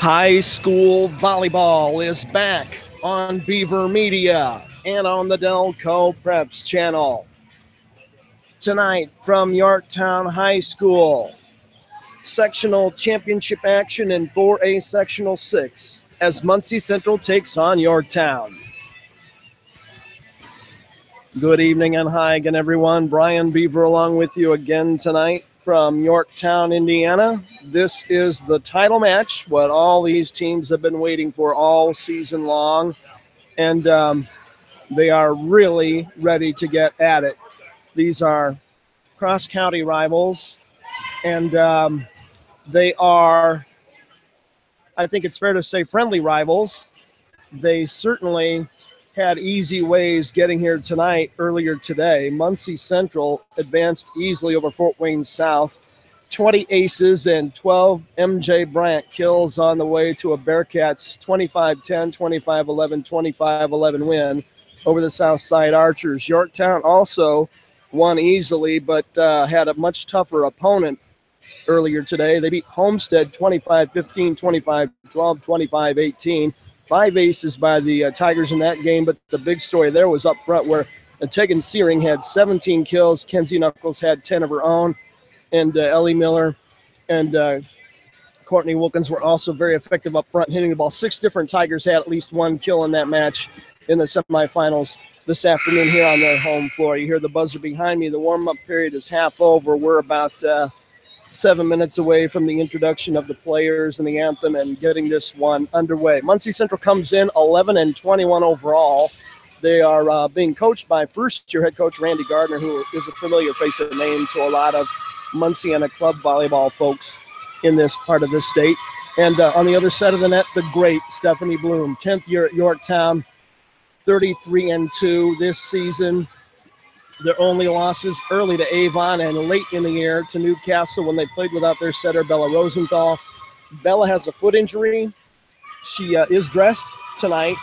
High school volleyball is back on Beaver Media and on the Delco Preps channel. Tonight from Yorktown High School, sectional championship action in 4A Sectional 6 as Muncie Central takes on Yorktown. Good evening and hi again, everyone. Brian Beaver along with you again tonight from Yorktown, Indiana. This is the title match, what all these teams have been waiting for all season long, and they are really ready to get at it. These are cross-county rivals, and they are, I think it's fair to say, friendly rivals. They certainly had easy ways getting here tonight. Earlier today, Muncie Central advanced easily over Fort Wayne South. 20 aces and 12 MJ Bryant kills on the way to a Bearcats 25-10, 25-11, 25-11 win over the Southside Archers. Yorktown also won easily, but had a much tougher opponent earlier today. They beat Homestead 25-15, 25-12, 25-18. 5 aces by the Tigers in that game, but the big story there was up front where Tegan Searing had 17 kills, Kenzie Knuckles had 10 of her own, and Ellie Miller and Courtney Wilkins were also very effective up front, hitting the ball. 6 different Tigers had at least 1 kill in that match in the semifinals this afternoon here on their home floor. You hear the buzzer behind me. The warm-up period is half over. We're about 7 minutes away from the introduction of the players and the anthem and getting this one underway. Muncie Central comes in 11-21 overall. They are being coached by first-year head coach Randy Gardner, who is a familiar face and name to a lot of Munciana club volleyball folks in this part of the state. And on the other side of the net, the great Stephanie Bloom, 10th year at Yorktown, 33-2 this season. Their only losses early to Avon and late in the year to Newcastle when they played without their setter, Bella Rosenthal. Bella has a foot injury. She is dressed tonight.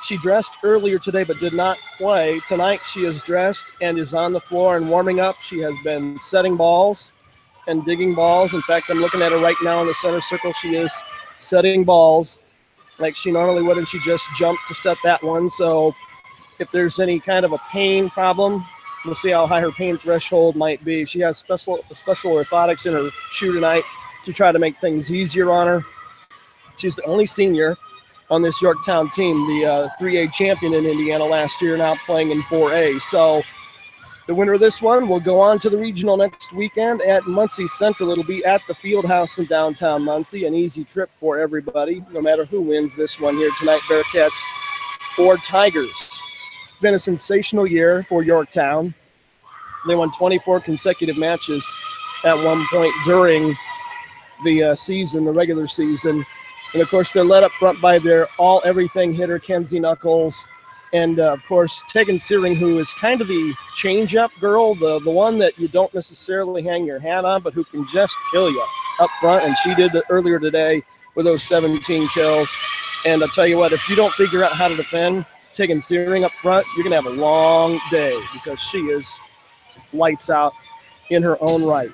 She dressed earlier today but did not play. Tonight she is dressed and is on the floor and warming up. She has been setting balls and digging balls. In fact, I'm looking at her right now in the center circle. She is setting balls like she normally would, and she just jumped to set that one. So if there's any kind of a pain problem, we'll see how high her pain threshold might be. She has special orthotics in her shoe tonight to try to make things easier on her. She's the only senior on this Yorktown team, the 3A champion in Indiana last year, now playing in 4A. So the winner of this one will go on to the regional next weekend at Muncie Central. It'll be at the Fieldhouse in downtown Muncie, an easy trip for everybody, no matter who wins this one here tonight, Bearcats or Tigers. It's been a sensational year for Yorktown. They won 24 consecutive matches at one point during the season, the regular season. And, of course, they're led up front by their all-everything hitter, Kenzie Knuckles. And, of course, Tegan Searing, who is kind of the change-up girl, the one that you don't necessarily hang your hat on, but who can just kill you up front. And she did it earlier today with those 17 kills. And I'll tell you what, if you don't figure out how to defend Tegan Searing up front, you're going to have a long day because she is lights out in her own right.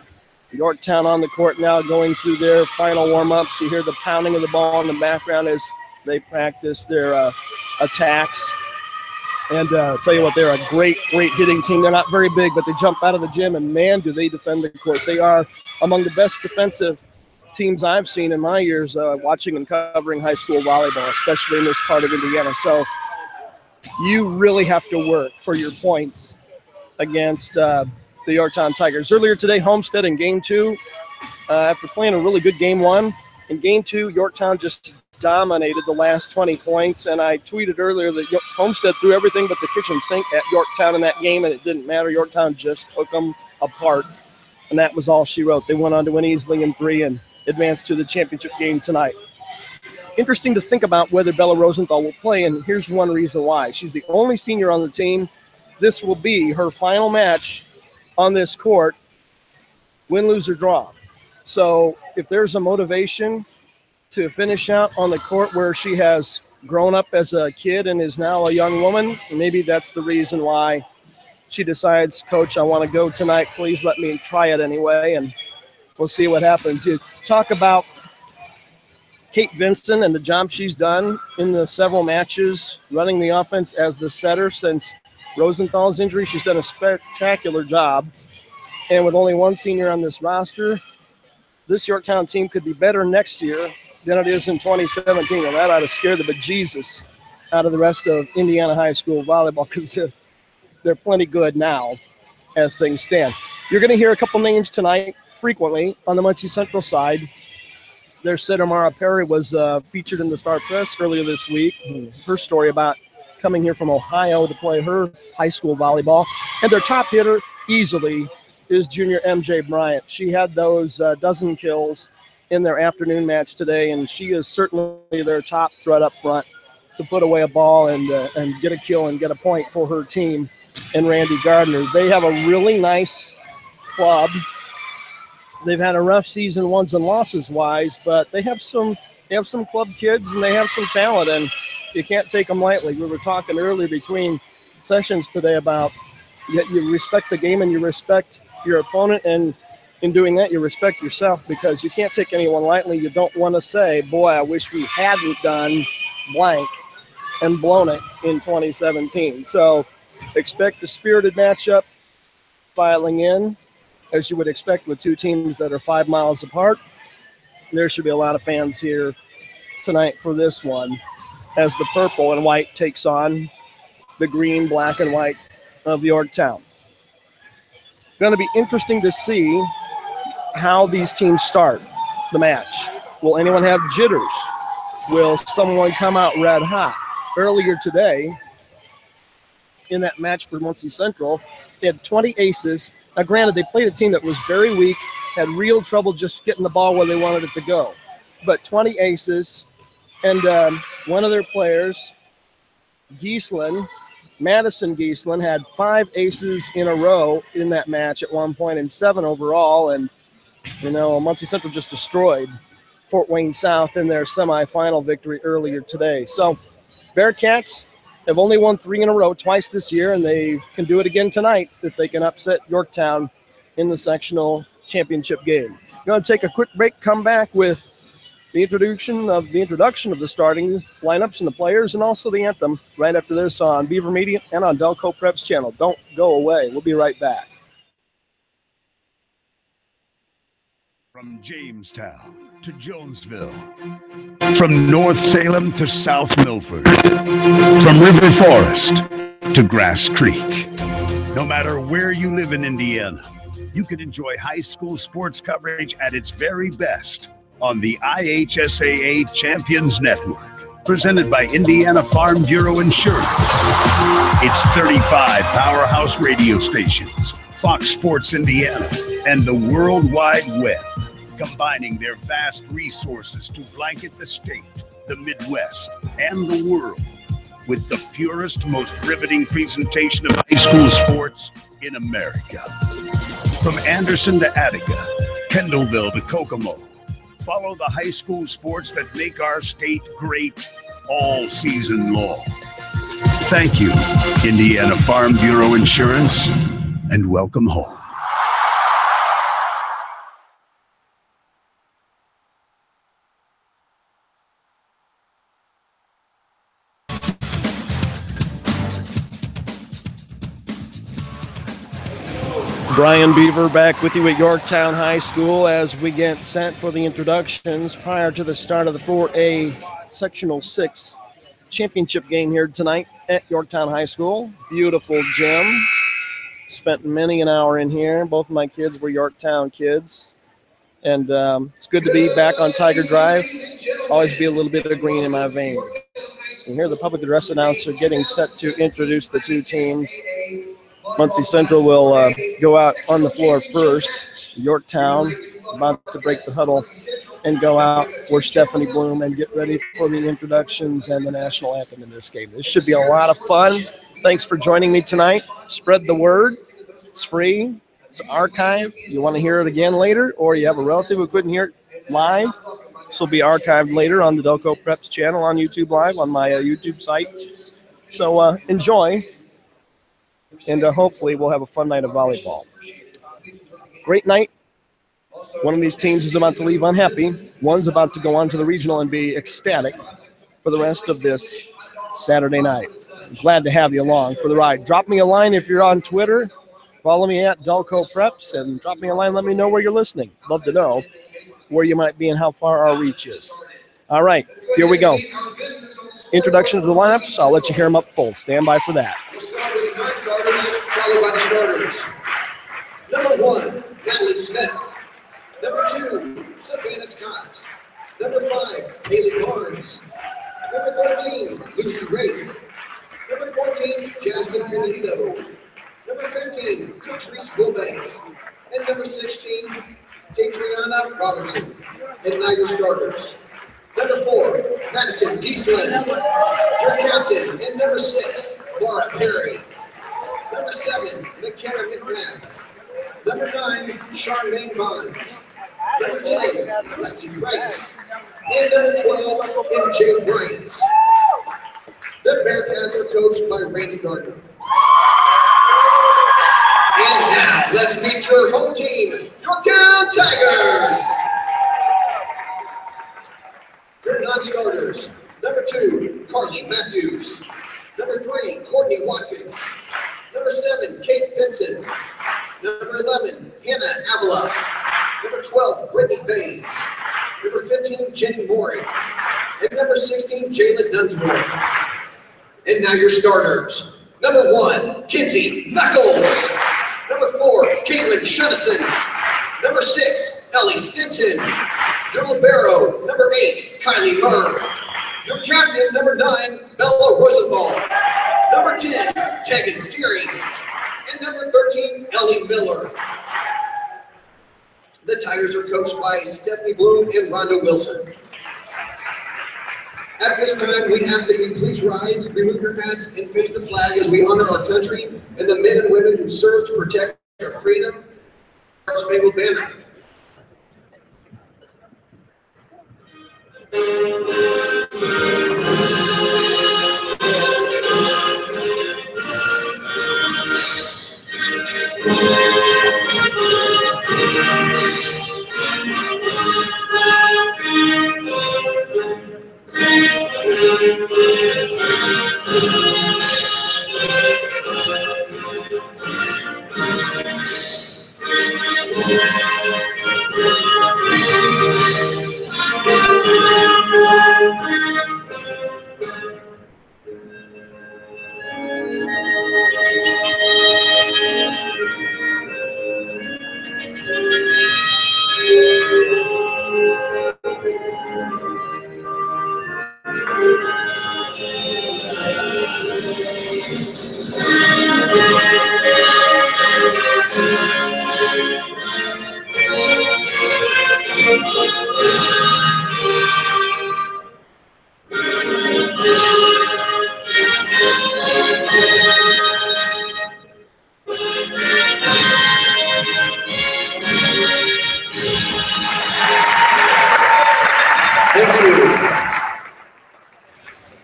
Yorktown on the court now going through their final warm-ups. You hear the pounding of the ball in the background as they practice their attacks. And tell you what, they're a great hitting team. They're not very big, but they jump out of the gym, and, man, do they defend the court. They are among the best defensive teams I've seen in my years watching and covering high school volleyball, especially in this part of Indiana. So you really have to work for your points against the Yorktown Tigers. Earlier today, Homestead in Game 2, after playing a really good Game 1, in Game 2, Yorktown just dominated the last 20 points, and I tweeted earlier that Homestead threw everything but the kitchen sink at Yorktown in that game, and it didn't matter. Yorktown just took them apart, and that was all she wrote. They went on to win easily in 3 and advanced to the championship game tonight. Interesting to think about whether Bella Rosenthal will play, and here's one reason why. She's the only senior on the team. This will be her final match on this court, win, lose, or draw. So if there's a motivation to finish out on the court where she has grown up as a kid and is now a young woman, maybe that's the reason why she decides, Coach, I want to go tonight. Please let me try it anyway, and we'll see what happens. You talk about Kate Vincent and the job she's done in the several matches running the offense as the setter since Rosenthal's injury. She's done a spectacular job. And with only one senior on this roster, this Yorktown team could be better next year than it is in 2017. And that ought to scare the bejesus out of the rest of Indiana high school volleyball, because they're plenty good now as things stand. You're going to hear a couple names tonight frequently on the Muncie Central side. Their setter, Mara Perry, was featured in the Star Press earlier this week. Her story about coming here from Ohio to play her high school volleyball. And their top hitter easily is junior MJ Bryant. She had those dozen kills in their afternoon match today, and she is certainly their top threat up front to put away a ball and get a kill and get a point for her team and Randy Gardner. They have a really nice club. They've had a rough season wins and losses wise, but they have some club kids and they have some talent, and you can't take them lightly. We were talking earlier between sessions today about you respect the game and you respect your opponent, and in doing that you respect yourself, because you can't take anyone lightly. You don't want to say, boy, I wish we hadn't done blank and blown it in 2017. So expect a spirited matchup filing in, as you would expect with two teams that are 5 miles apart. There should be a lot of fans here tonight for this one, as the purple and white takes on the green, black, and white of Yorktown. Going to be interesting to see how these teams start the match. Will anyone have jitters? Will someone come out red hot? Earlier today, in that match for Muncie Central, they had 20 aces. Now, granted, they played a team that was very weak, had real trouble just getting the ball where they wanted it to go. But 20 aces, and one of their players, Madison Giesland, had 5 aces in a row in that match at one point, and 7 overall. And, Muncie Central just destroyed Fort Wayne South in their semifinal victory earlier today. So Bearcats have only won 3 in a row twice this year, and they can do it again tonight if they can upset Yorktown in the sectional championship game. Going to take a quick break, come back with the introduction of the starting lineups and the players, and also the anthem right after this on Beaver Media and on Delco Prep's channel. Don't go away. We'll be right back. From Jamestown to Jonesville, from North Salem to South Milford, from River Forest to Grass Creek. No matter where you live in Indiana, you can enjoy high school sports coverage at its very best on the IHSAA Champions Network, presented by Indiana Farm Bureau Insurance. It's 35 powerhouse radio stations, Fox Sports Indiana, and the World Wide Web, combining their vast resources to blanket the state, the Midwest, and the world with the purest, most riveting presentation of high school sports in America. From Anderson to Attica, Kendallville to Kokomo, follow the high school sports that make our state great all season long. Thank you, Indiana Farm Bureau Insurance, and welcome home. Brian Beaver back with you at Yorktown High School as we get set for the introductions prior to the start of the 4A Sectional 6 championship game here tonight at Yorktown High School. Beautiful gym. Spent many an hour in here. Both of my kids were Yorktown kids. And it's good to be back on Tiger Drive. Always be a little bit of green in my veins. And here the public address announcer getting set to introduce the two teams. Muncie Central will go out on the floor first. Yorktown about to break the huddle and go out for Stephanie Bloom and get ready for the introductions and the national anthem in this game. This should be a lot of fun. Thanks for joining me tonight. Spread the word. It's free. It's archived. You want to hear it again later, or you have a relative who couldn't hear it live, this will be archived later on the Delco Preps channel on YouTube Live on my YouTube site. So enjoy. And hopefully we'll have a fun night of volleyball. Great night One of these teams is about to leave unhappy. One's about to go on to the regional and be ecstatic for the rest of this Saturday night. I'm glad to have you along for the ride. Drop me a line if you're on Twitter. Follow me at Delco Preps and drop me a line. Let me know where you're listening. Love to know where you might be and how far our reach is. All right, here we go. Introduction to the lineups. I'll let you hear them up full. Stand by for that. We'll start with 9 starters, followed by the starters. Number 1, Natalie Smith. Number 2, Savannah Scott. Number 5, Haley Barnes. Number 13, Lucy Rafe. Number 14, Jasmine Benito. Number 15, Patrice Wilbanks. And number 16, Tatriana Robertson. And now your starters. Number 4, Madison Geisland. Your captain. And number 6, Laura Perry. Number 7, McKenna McNabb. Number 9, Charmaine Bonds. Number 10, Lexi Franks. And number 12, MJ Bryant. The Bearcats are coached by Randy Gardner. And now, let's meet your home team, Yorktown Tigers. Your non-starters, number 2, Carly Matthews. Number 3, Courtney Watkins. Number 7, Kate Vincent. Number 11, Hannah Avila. Number 12, Brittany Bays. Number 15, Jenny Morey. And number 16, Jayla Dunsmore. And now your starters. Number 1, Kinsey Knuckles. Number 4, Caitlin Shunnison. Number 6, Ellie Stinson. Your libero, number 8, Kylie Murr. Your captain, number 9, Bella Rosenthal. Number 10, Tegan Seary. And number 13, Ellie Miller. The Tigers are coached by Stephanie Bloom and Rhonda Wilson. At this time, we ask that you please rise, remove your hats, and face the flag as we honor our country and the men and women who serve to protect our freedom, our spangled banner.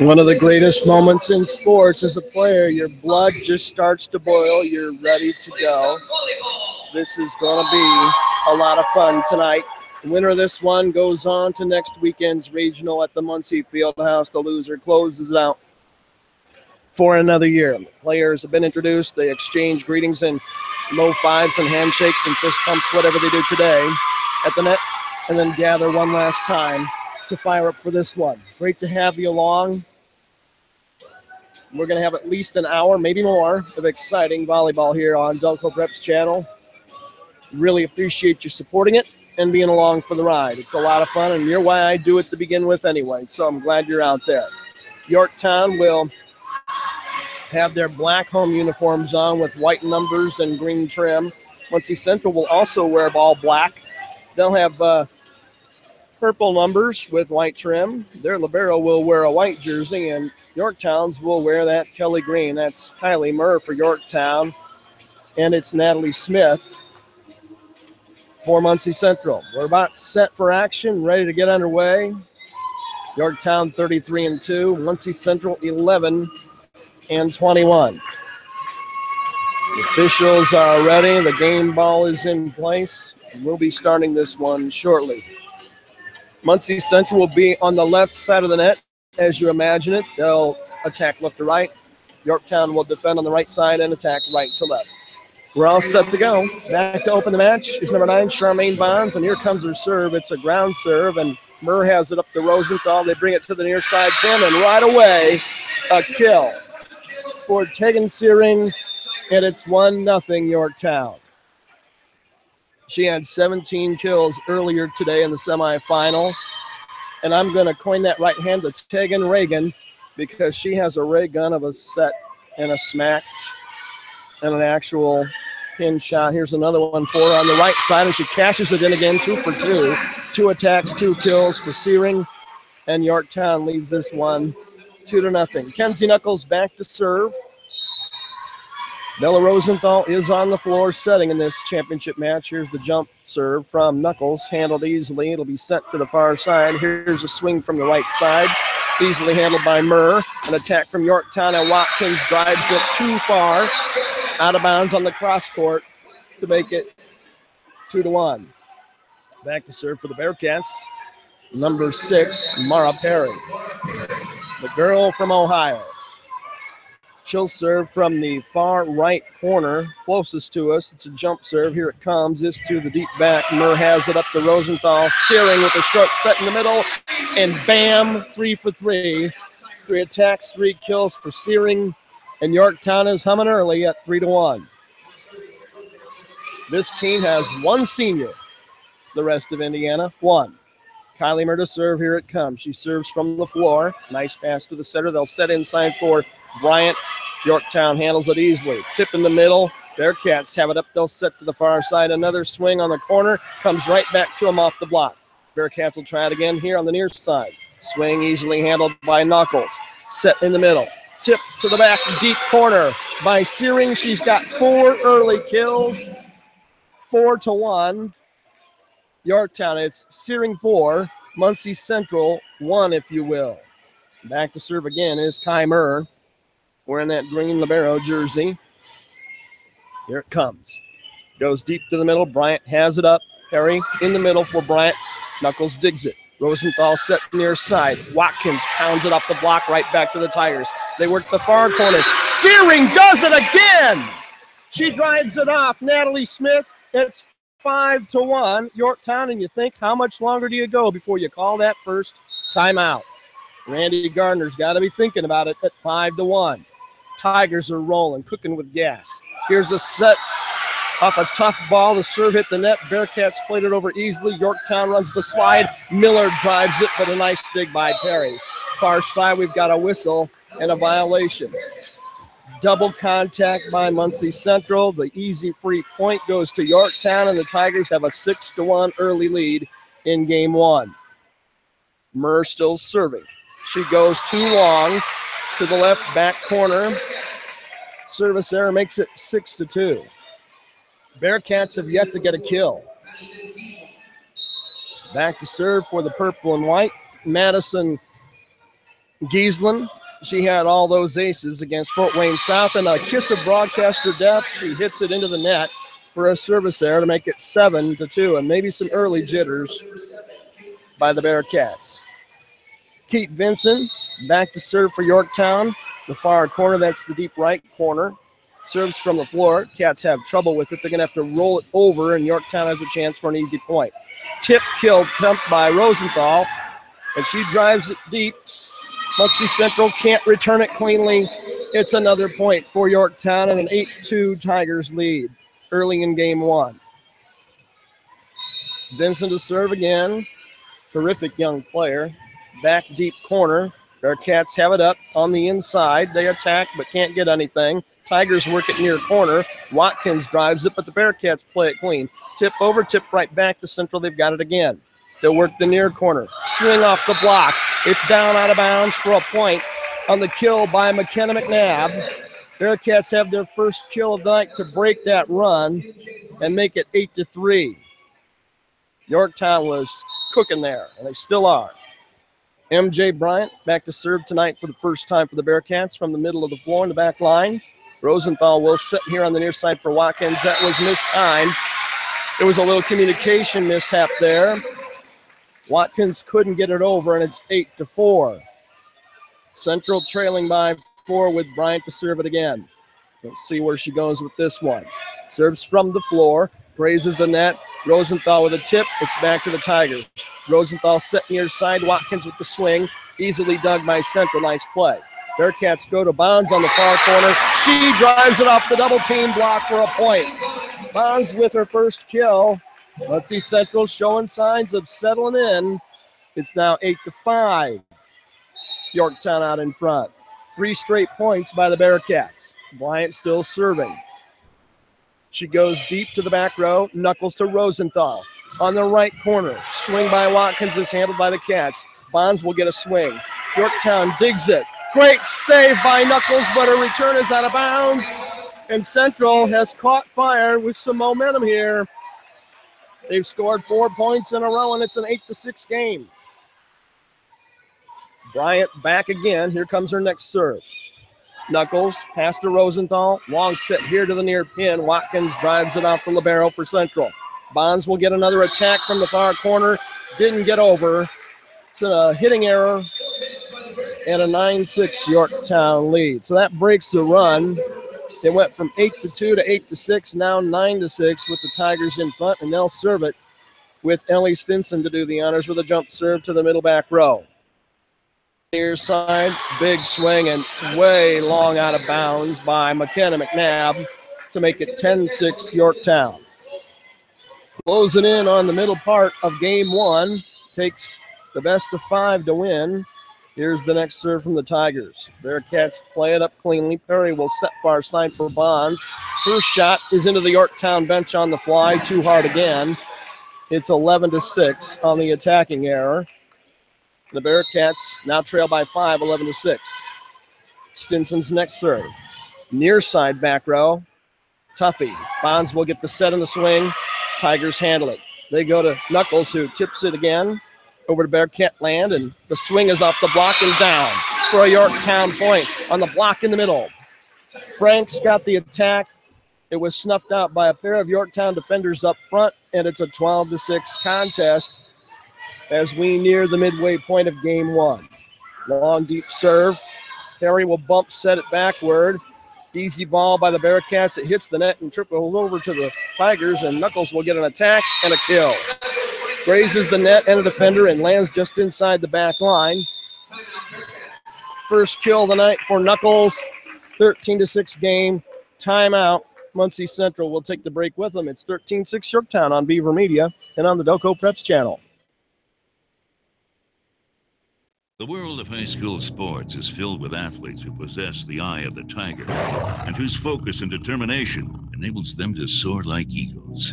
One of the greatest moments in sports as a player, your blood just starts to boil. You're ready to go. This is going to be a lot of fun tonight. The winner of this one goes on to next weekend's regional at the Muncie Fieldhouse. The loser closes out for another year. Players have been introduced. They exchange greetings and low fives and handshakes and fist pumps, whatever they do today at the net, and then gather one last time to fire up for this one. Great to have you along. We're going to have at least an hour, maybe more, of exciting volleyball here on Delco Preps channel. Really appreciate you supporting it and being along for the ride. It's a lot of fun, and you're why I do it to begin with anyway, so I'm glad you're out there. Yorktown will have their black home uniforms on with white numbers and green trim. Muncie Central will also wear all black. They'll have purple numbers with white trim. Their libero will wear a white jersey, and Yorktown's will wear that Kelly green. That's Kylie Murr for Yorktown, and it's Natalie Smith for Muncie Central. We're about set for action, ready to get underway. Yorktown 33-2, Muncie Central 11-21. The officials are ready. The game ball is in place. We'll be starting this one shortly. Muncie Central will be on the left side of the net, as you imagine it. They'll attack left to right. Yorktown will defend on the right side and attack right to left. We're all set to go. Back to open the match is number 9, Charmaine Bonds, and here comes her serve. It's a ground serve, and Murr has it up to Rosenthal. They bring it to the near side pin, and right away, a kill for Tegan Searing, and it's 1-0 Yorktown. She had 17 kills earlier today in the semifinal, and I'm going to coin that right hand to Tegan Reagan because she has a ray gun of a set and a smash and an actual pin shot. Here's another one for her on the right side, and she cashes it in again, 2 for 2. 2 attacks, 2 kills for Searing, and Yorktown leads this one 2-0. Kenzie Knuckles back to serve. Bella Rosenthal is on the floor setting in this championship match. Here's the jump serve from Knuckles, handled easily. It'll be sent to the far side. Here's a swing from the right side, easily handled by Murr. An attack from Yorktown, and Watkins drives it too far, out of bounds on the cross court to make it 2-1. Back to serve for the Bearcats, number 6, Mara Perry, the girl from Ohio. She'll serve from the far right corner, closest to us. It's a jump serve. Here it comes. This to the deep back. Murr has it up to Rosenthal. Searing with a short set in the middle. And bam, 3 for 3. 3 attacks, 3 kills for Searing. And Yorktown is humming early at 3-1. This team has 1 senior. The rest of Indiana, 1. Kylie Murr to serve. Here it comes. She serves from the floor. Nice pass to the center. They'll set inside for Bryant. Yorktown handles it easily. Tip in the middle. Bearcats have it up. They'll set to the far side. Another swing on the corner. Comes right back to them off the block. Bearcats will try it again here on the near side. Swing easily handled by Knuckles. Set in the middle. Tip to the back. Deep corner by Searing. She's got 4 early kills. 4-1. Yorktown, it's Searing 4. Muncie Central 1, if you will. Back to serve again is Kai Murr, wearing that green libero jersey. Here it comes. Goes deep to the middle. Bryant has it up. Perry in the middle for Bryant. Knuckles digs it. Rosenthal set near side. Watkins pounds it off the block right back to the Tigers. They work the far corner. Searing does it again. She drives it off. Natalie Smith. It's 5-1 Yorktown, and you think, how much longer do you go before you call that first timeout? Randy Gardner's got to be thinking about it at 5-1. Tigers are rolling, cooking with gas. Here's a set off a tough ball. The serve hit the net. Bearcats played it over easily. Yorktown runs the slide. Miller drives it, but a nice dig by Perry. Far side, we've got a whistle and a violation. Double contact by Muncie Central. The easy free point goes to Yorktown, and the Tigers have a 6-1 early lead in game 1. Murr still serving. She goes too long to the left back corner. Service error makes it 6-2. Bearcats have yet to get a kill. Back to serve for the purple and white. Madison Giesland. She had all those aces against Fort Wayne South, and a kiss of broadcaster death. She hits it into the net for a service error to make it 7-2, and maybe some early jitters by the Bearcats. Keith Vinson back to serve for Yorktown. The far corner, that's the deep right corner. Serves from the floor. Cats have trouble with it. They're going to have to roll it over, and Yorktown has a chance for an easy point. Tip kill attempt by Rosenthal, and she drives it deep. Muncie Central can't return it cleanly. It's another point for Yorktown and an 8-2 Tigers lead early in game 1. Vincent to serve again. Terrific young player. Back deep corner. Bearcats have it up on the inside. They attack but can't get anything. Tigers work it near corner. Watkins drives it, but the Bearcats play it clean. Tip over, tip right back to Central. They've got it again. They'll work the near corner. Swing off the block. It's down out of bounds for a point on the kill by McKenna McNabb. Bearcats have their first kill of the night to break that run and make it 8-3. Yorktown was cooking there, and they still are. MJ Bryant back to serve tonight for the first time for the Bearcats from the middle of the floor in the back line. Rosenthal will sit here on the near side for Watkins. That was mistimed. There was a little communication mishap there. Watkins couldn't get it over, and it's 8-4. Central trailing by 4 with Bryant to serve it again. Let's see where she goes with this one. Serves from the floor, grazes the net. Rosenthal with a tip. It's back to the Tigers. Rosenthal set near side. Watkins with the swing. Easily dug by Central. Nice play. Bearcats go to Bonds on the far corner. She drives it off the double team block for a point. Bonds with her first kill. Let's see Central showing signs of settling in. It's now 8-5. Yorktown out in front. 3 straight points by the Bearcats. Bryant still serving. She goes deep to the back row. Knuckles to Rosenthal. On the right corner. Swing by Watkins is handled by the Cats. Bonds will get a swing. Yorktown digs it. Great save by Knuckles, but her return is out of bounds. And Central has caught fire with some momentum here. They've scored 4 points in a row, and it's an 8-6 game. Bryant back again. Here comes her next serve. Knuckles, pass to Rosenthal. Long set here to the near pin. Watkins drives it off the libero for Central. Bonds will get another attack from the far corner. Didn't get over. It's a hitting error and a 9-6 Yorktown lead. So that breaks the run. It went from 8-2 to 8-6, now 9-6 with the Tigers in front, and they'll serve it with Ellie Stinson to do the honors with a jump serve to the middle back row. Near side, big swing and way long out of bounds by McKenna McNabb to make it 10-6 Yorktown. Closing in on the middle part of game 1, takes the best of 5 to win. Here's the next serve from the Tigers. Bearcats play it up cleanly. Perry will set far side for Bonds. Her shot is into the Yorktown bench on the fly. Too hard again. It's 11-6 on the attacking error. The Bearcats now trail by 5, 11-6. Stinson's next serve. Near side back row. Tuffy. Bonds will get the set in the swing. Tigers handle it. They go to Knuckles, who tips it again over to Bearcat land, and the swing is off the block and down for a Yorktown point on the block in the middle. Franks got the attack. It was snuffed out by a pair of Yorktown defenders up front, and it's a 12-6 contest as we near the midway point of game 1. Long, deep serve. Perry will bump set it backward. Easy ball by the Bearcats. It hits the net and trickles over to the Tigers, and Knuckles will get an attack and a kill. Grazes the net and a defender and lands just inside the back line. First kill of the night for Knuckles. 13-6 game. Timeout. Muncie Central will take the break with them. It's 13-6 Yorktown on Beaver Media and on the Doco Preps channel. The world of high school sports is filled with athletes who possess the eye of the tiger and whose focus and determination enables them to soar like eagles.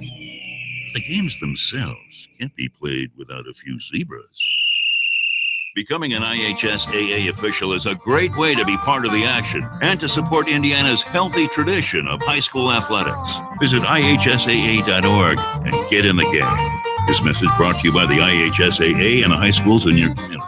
The games themselves can't be played without a few zebras. Becoming an IHSAA official is a great way to be part of the action and to support Indiana's healthy tradition of high school athletics. Visit IHSAA.org and get in the game. This message brought to you by the IHSAA and the high schools in your community.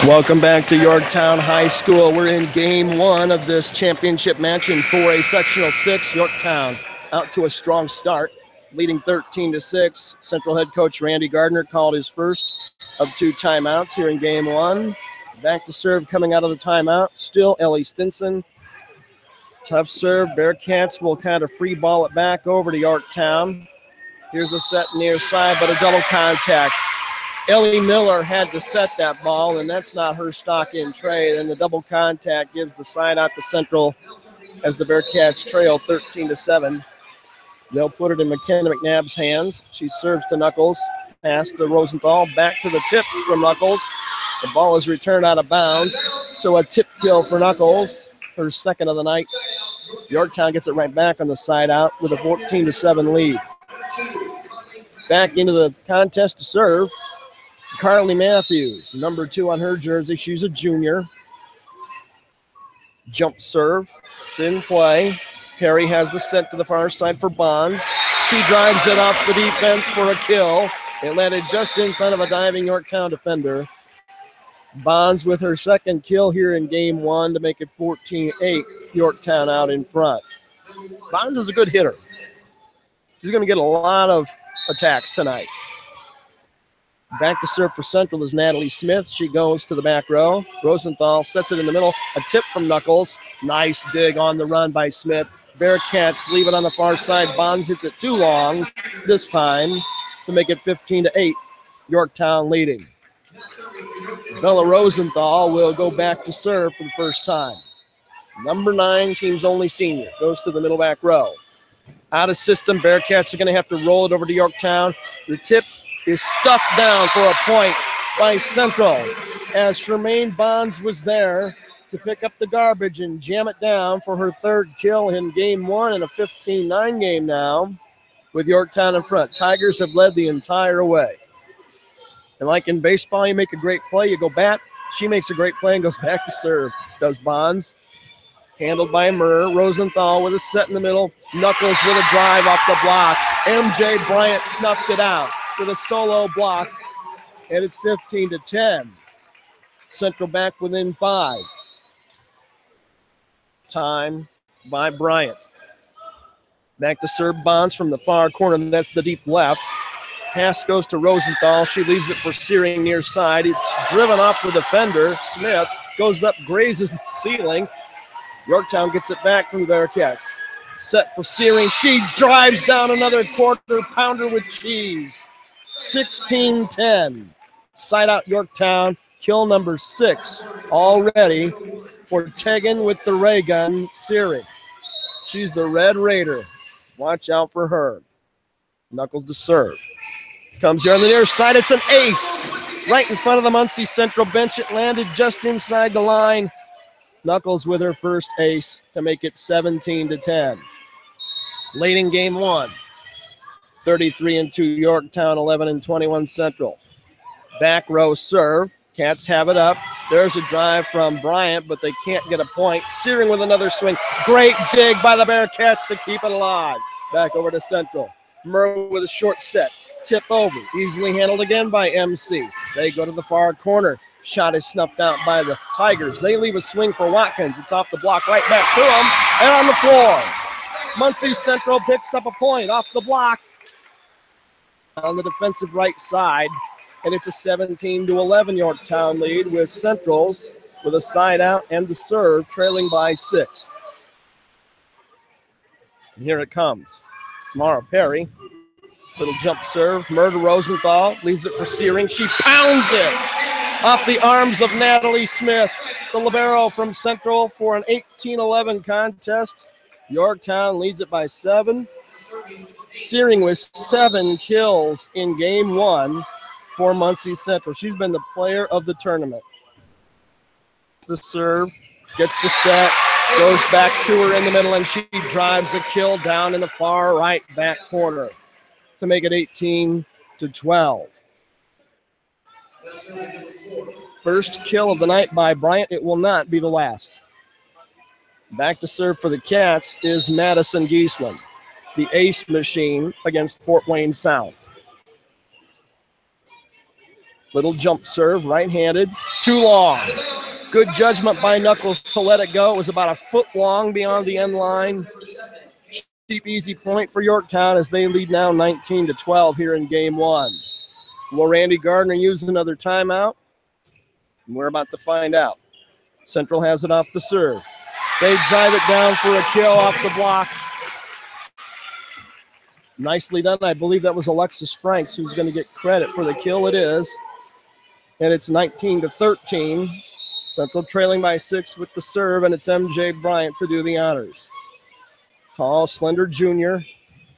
Welcome back to Yorktown High School. We're in game 1 of this championship match in 4A Sectional 6. Yorktown out to a strong start, leading 13-6. Central head coach Randy Gardner called his first of 2 timeouts here in game 1. Back to serve coming out of the timeout. Still Ellie Stinson. Tough serve. Bearcats will kind of free ball it back over to Yorktown. Here's a set near side, but a double contact. Ellie Miller had to set that ball, and that's not her stock in trade. And the double contact gives the side out to Central as the Bearcats trail 13-7. They'll put it in McKenna McNabb's hands. She serves to Knuckles. Pass to Rosenthal. Back to the tip from Knuckles. The ball is returned out of bounds. So a tip kill for Knuckles, her second of the night. Yorktown gets it right back on the side out with a 14-7 lead. Back into the contest to serve. Carly Matthews, number 2 on her jersey. She's a junior. Jump serve. It's in play. Perry has the set to the far side for Bonds. She drives it off the defense for a kill. It landed just in front of a diving Yorktown defender. Bonds with her second kill here in game one to make it 14-8. Yorktown out in front. Bonds is a good hitter. She's going to get a lot of attacks tonight. Back to serve for Central is Natalie Smith. She goes to the back row. Rosenthal sets it in the middle. A tip from Knuckles. Nice dig on the run by Smith. Bearcats leave it on the far side. Bonds hits it too long this time to make it 15-8. Yorktown leading. Bella Rosenthal will go back to serve for the first time. Number 9, team's only senior, goes to the middle back row. Out of system, Bearcats are going to have to roll it over to Yorktown. The tip is stuffed down for a point by Central, as Charmaine Bonds was there to pick up the garbage and jam it down for her third kill in game one and a 15-9 game now with Yorktown in front. Tigers have led the entire way. And like in baseball, you make a great play, you go bat. She makes a great play and goes back to serve, does Bonds. Handled by Murr. Rosenthal with a set in the middle. Knuckles with a drive off the block. MJ Bryant snuffed it out with a solo block, and it's 15-10. Central back within 5. Time by Bryant. Back to serve Bonds from the far corner, and that's the deep left. Pass goes to Rosenthal. She leaves it for Searing near side. It's driven off the defender. Smith goes up, grazes the ceiling. Yorktown gets it back from the Bearcats. Set for Searing. She drives down another quarter pounder with cheese. 16-10. Side out Yorktown. Kill number 6 already for Tegan with the ray gun, Searing. She's the Red Raider. Watch out for her. Knuckles to serve. Comes here on the near side. It's an ace. Right in front of the Muncie Central bench. It landed just inside the line. Knuckles with her first ace to make it 17-10. Late in game one. 33-2 Yorktown, 11-21 Central. Back row serve. Cats have it up. There's a drive from Bryant, but they can't get a point. Searing with another swing. Great dig by the Bearcats to keep it alive. Back over to Central. Murr with a short set. Tip over. Easily handled again by MC. They go to the far corner. Shot is snuffed out by the Tigers. They leave a swing for Watkins. It's off the block, right back to him, and on the floor. Muncie Central picks up a point off the block on the defensive right side, and it's a 17-11 Yorktown lead with Central with a side out and the serve trailing by 6. And here it comes. Samara Perry. Little jump serve. Murder Rosenthal leaves it for Searing. She pounds it off the arms of Natalie Smith, the libero from Central, for an 18-11 contest. Yorktown leads it by 7. Searing with 7 kills in game one for Muncie Central. She's been the player of the tournament. The serve, gets the set, goes back to her in the middle, and she drives a kill down in the far right back corner to make it 18-12. First kill of the night by Bryant. It will not be the last. Back to serve for the Cats is Madison Giesland, the ace machine against Fort Wayne South. Little jump serve, right-handed, too long. Good judgment by Knuckles to let it go. It was about a foot long beyond the end line. Cheap, easy point for Yorktown as they lead now 19-12 here in game one. Will Randy Gardner use another timeout? We're about to find out. Central has it off the serve. They drive it down for a kill off the block. Nicely done. I believe that was Alexis Franks who's going to get credit for the kill. It is. And it's 19-13. Central trailing by 6 with the serve, and it's MJ Bryant to do the honors. Tall, slender junior.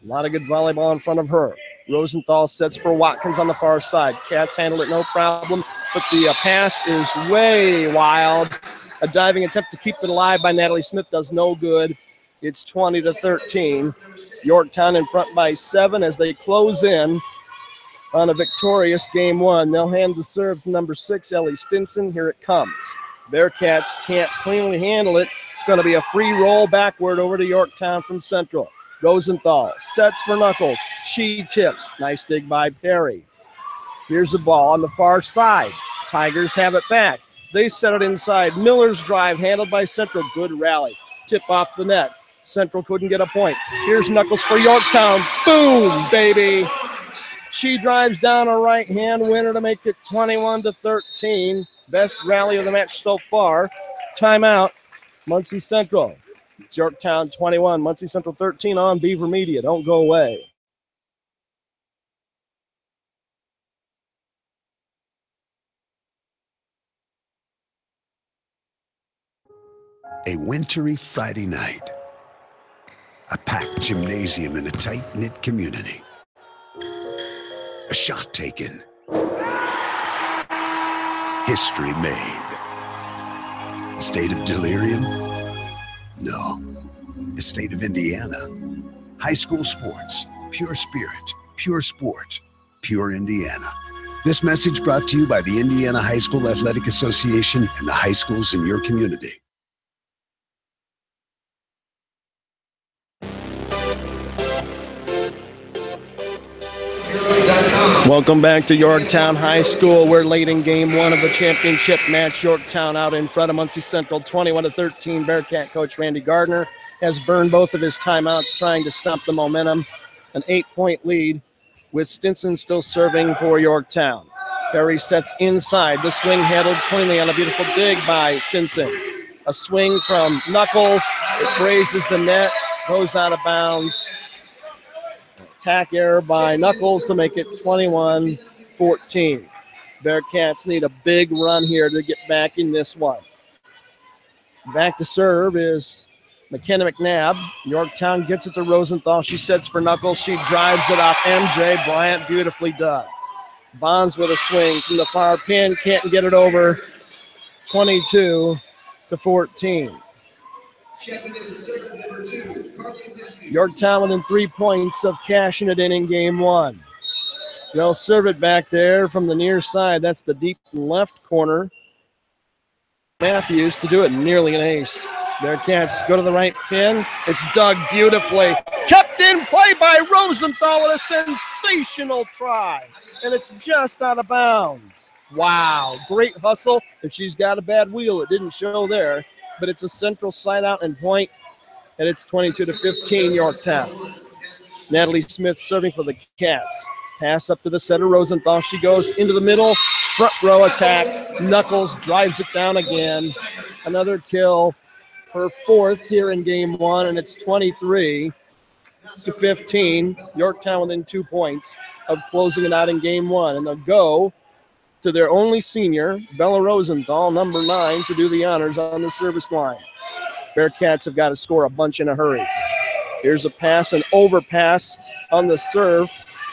A lot of good volleyball in front of her. Rosenthal sets for Watkins on the far side. Cats handle it no problem, but the pass is way wild. A diving attempt to keep it alive by Natalie Smith does no good. It's 20-13. Yorktown in front by 7 as they close in on a victorious game one. They'll hand the serve to number 6, Ellie Stinson. Here it comes. Bearcats can't cleanly handle it. It's going to be a free roll backward over to Yorktown from Central. Rosenthal sets for Knuckles. She tips. Nice dig by Perry. Here's the ball on the far side. Tigers have it back. They set it inside. Miller's drive handled by Central. Good rally. Tip off the net. Central couldn't get a point. Here's Knuckles for Yorktown. Boom, baby. She drives down a right-hand winner to make it 21-13. Best rally of the match so far. Timeout, Muncie Central. It's Yorktown 21, Muncie Central 13 on Beaver Media. Don't go away. A wintry Friday night. A packed gymnasium in a tight-knit community. A shot taken. History made. A state of delirium? No. The state of Indiana. High school sports. Pure spirit. Pure sport. Pure Indiana. This message brought to you by the Indiana High School Athletic Association and the high schools in your community. Welcome back to Yorktown High School. We're late in game one of the championship match. Yorktown out in front of Muncie Central, 21-13. Bearcat coach Randy Gardner has burned both of his timeouts trying to stop the momentum. An 8-point lead with Stinson still serving for Yorktown. Perry sets inside. The swing handled cleanly on a beautiful dig by Stinson. A swing from Knuckles. It grazes the net, goes out of bounds. Attack error by Knuckles to make it 21-14. Bearcats need a big run here to get back in this one. Back to serve is McKenna McNabb. Yorktown gets it to Rosenthal. She sets for Knuckles. She drives it off MJ. Bryant beautifully done. Bonds with a swing from the far pin. Can't get it over. 22-14. Yorktown within 3 points of cashing it in game one. They'll serve it back there from the near side. That's the deep left corner. Matthews to do it, nearly an ace. Bearcats go to the right pin. It's dug beautifully. Kept in play by Rosenthal with a sensational try. And it's just out of bounds. Wow, great hustle. If she's got a bad wheel, it didn't show there. But it's a Central side out and point, and it's 22-15 Yorktown. Natalie Smith serving for the Cats. Pass up to the setter, Rosenthal. She goes into the middle, front row attack. Knuckles drives it down again. Another kill, her fourth here in game one, and it's 23-15. Yorktown within 2 points of closing it out in game one, and they'll go to their only senior, Bella Rosenthal, number 9, to do the honors on the service line. Bearcats have got to score a bunch in a hurry. Here's a pass, an overpass on the serve.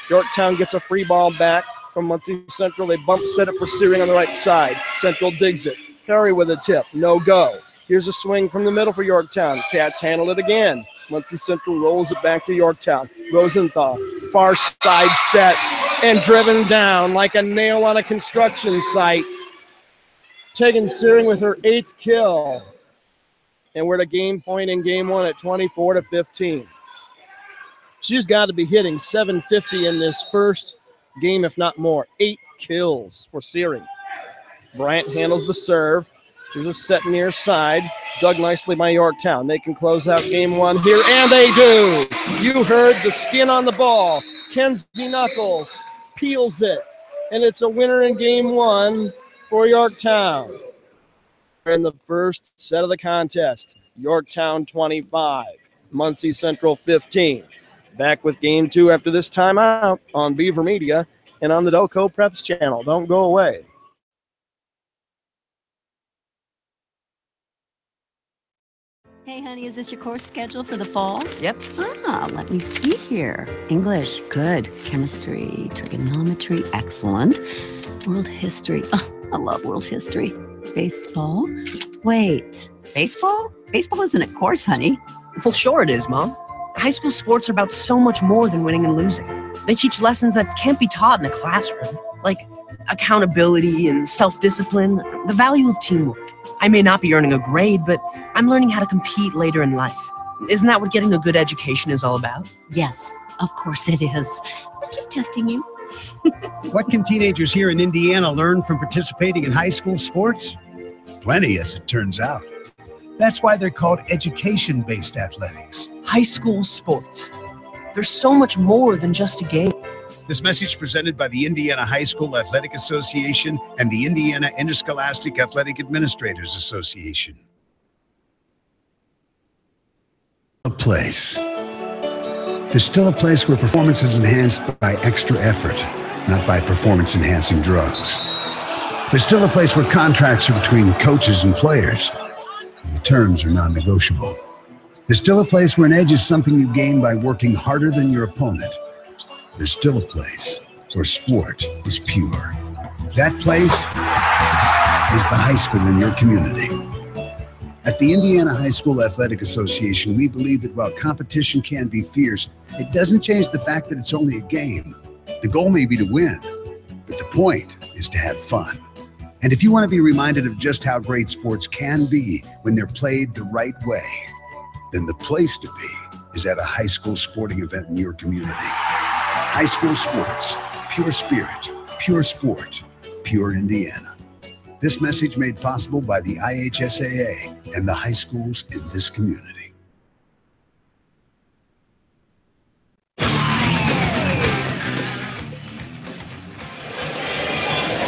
Yorktown gets a free ball back from Muncie Central. They bump set it for Searing on the right side. Central digs it. Perry with a tip, no go. Here's a swing from the middle for Yorktown. Cats handle it again. Muncie Central rolls it back to Yorktown. Rosenthal, far side set, and driven down like a nail on a construction site. Tegan Searing with her 8th kill. And we're at a game point in game one at 24-15. She's got to be hitting 750 in this first game, if not more. 8 kills for Searing. Bryant handles the serve. There's a set near side, dug nicely by Yorktown. They can close out game one here, and they do. You heard the skin on the ball. Kenzie Knuckles peels it, and it's a winner in game one for Yorktown. In the first set of the contest, Yorktown 25, Muncie Central 15. Back with game two after this timeout on Beaver Media and on the Delco Preps channel. Don't go away. Hey, honey, is this your course schedule for the fall? Yep. Let me see here. English, good. Chemistry, trigonometry, excellent. World history, I love world history. Baseball? Wait, baseball? Baseball isn't a course, honey. Well, sure it is, Mom. High school sports are about so much more than winning and losing. They teach lessons that can't be taught in a classroom, like accountability and self-discipline, the value of teamwork. I may not be earning a grade, but I'm learning how to compete later in life. Isn't that what getting a good education is all about? Yes, of course it is. I was just testing you. What can teenagers here in Indiana learn from participating in high school sports? Plenty, as it turns out. That's why they're called education-based athletics. High school sports. There's so much more than just a game. This message presented by the Indiana High School Athletic Association and the Indiana Interscholastic Athletic Administrators Association. A place. There's still a place where performance is enhanced by extra effort, not by performance-enhancing drugs. There's still a place where contracts are between coaches and players, and the terms are non-negotiable. There's still a place where an edge is something you gain by working harder than your opponent. There's still a place where sport is pure. That place is the high school in your community. At the Indiana High School Athletic Association, we believe that while competition can be fierce, it doesn't change the fact that it's only a game. The goal may be to win, but the point is to have fun. And if you want to be reminded of just how great sports can be when they're played the right way, then the place to be is at a high school sporting event in your community. High school sports, pure spirit, pure sport, pure Indiana. This message made possible by the IHSAA and the high schools in this community.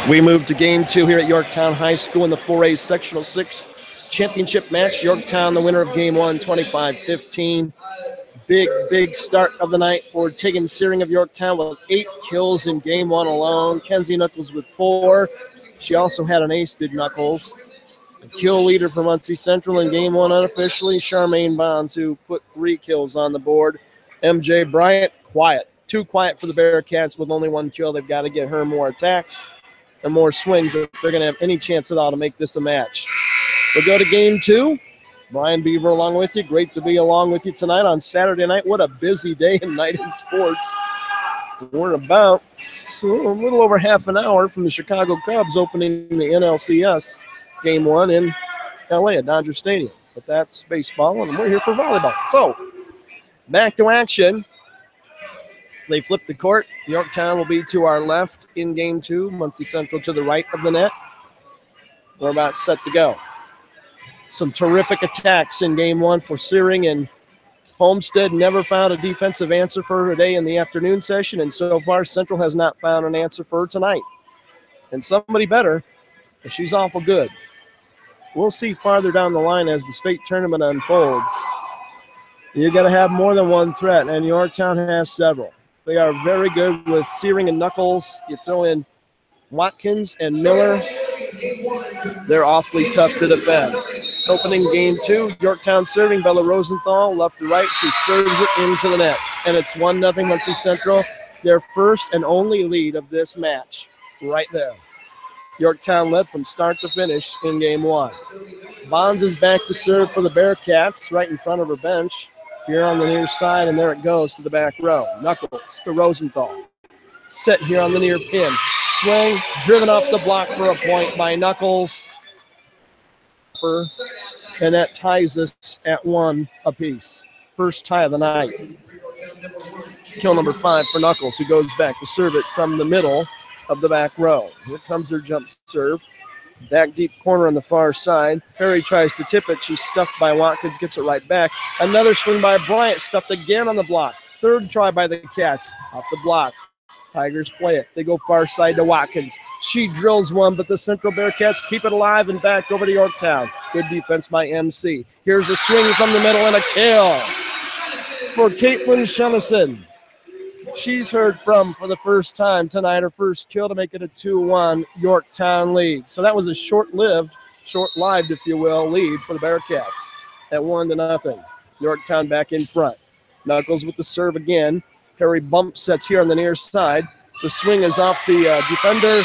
We move to game 2 here at Yorktown High School in the 4A Sectional 6 championship match. Yorktown, the winner of game 1, 25-15. Big start of the night for Tegan Searing of Yorktown with 8 kills in game 1 alone. Kenzie Knuckles with 4. She also had an ace, did Knuckles. A kill leader for Muncie Central in game 1 unofficially, Charmaine Bonds, who put 3 kills on the board. MJ Bryant, quiet. Too quiet for the Bearcats with only 1 kill. They've got to get her more attacks and more swings if they're going to have any chance at all to make this a match. We'll go to game 2. Brian Beaver along with you. Great to be along with you tonight on Saturday night. What a busy day and night in sports. We're about a little over half an hour from the Chicago Cubs opening the NLCS game 1 in LA at Dodger Stadium. But that's baseball, and we're here for volleyball. So, back to action. They flip the court. Yorktown will be to our left in game 2. Muncie Central to the right of the net. We're about set to go. Some terrific attacks in game 1 for Searing, and Homestead never found a defensive answer for her today in the afternoon session, and so far Central has not found an answer for her tonight. And somebody better, but she's awful good. We'll see farther down the line as the state tournament unfolds. You got to have more than one threat, and Yorktown has several. They are very good with Searing and Knuckles. You throw in Watkins and Miller. They're awfully tough to defend. Opening game 2, Yorktown serving. Bella Rosenthal, left to right. She serves it into the net. And it's 1-0 Muncie Central. Their first and only lead of this match right there. Yorktown led from start to finish in game 1. Bonds is back to serve for the Bearcats right in front of her bench. Here on the near side, and there it goes to the back row. Knuckles to Rosenthal. Set here on the near pin. Swing, driven off the block for a point by Knuckles. And that ties us at 1 apiece. First tie of the night. Kill number 5 for Knuckles, who goes back to serve it from the middle of the back row. Here comes her jump serve. Back deep corner on the far side. Perry tries to tip it. She's stuffed by Watkins, gets it right back. Another swing by Bryant, stuffed again on the block. Third try by the Cats, off the block. Tigers play it. They go far side to Watkins. She drills one, but the Central Bearcats keep it alive and back over to Yorktown. Good defense by MC. Here's a swing from the middle and a kill for Caitlin Shemison. She's heard from for the first time tonight, her first kill to make it a 2-1 Yorktown lead. So that was a short-lived, if you will, lead for the Bearcats at 1-0. Yorktown back in front. Knuckles with the serve again. Perry bump sets here on the near side. The swing is off the defender.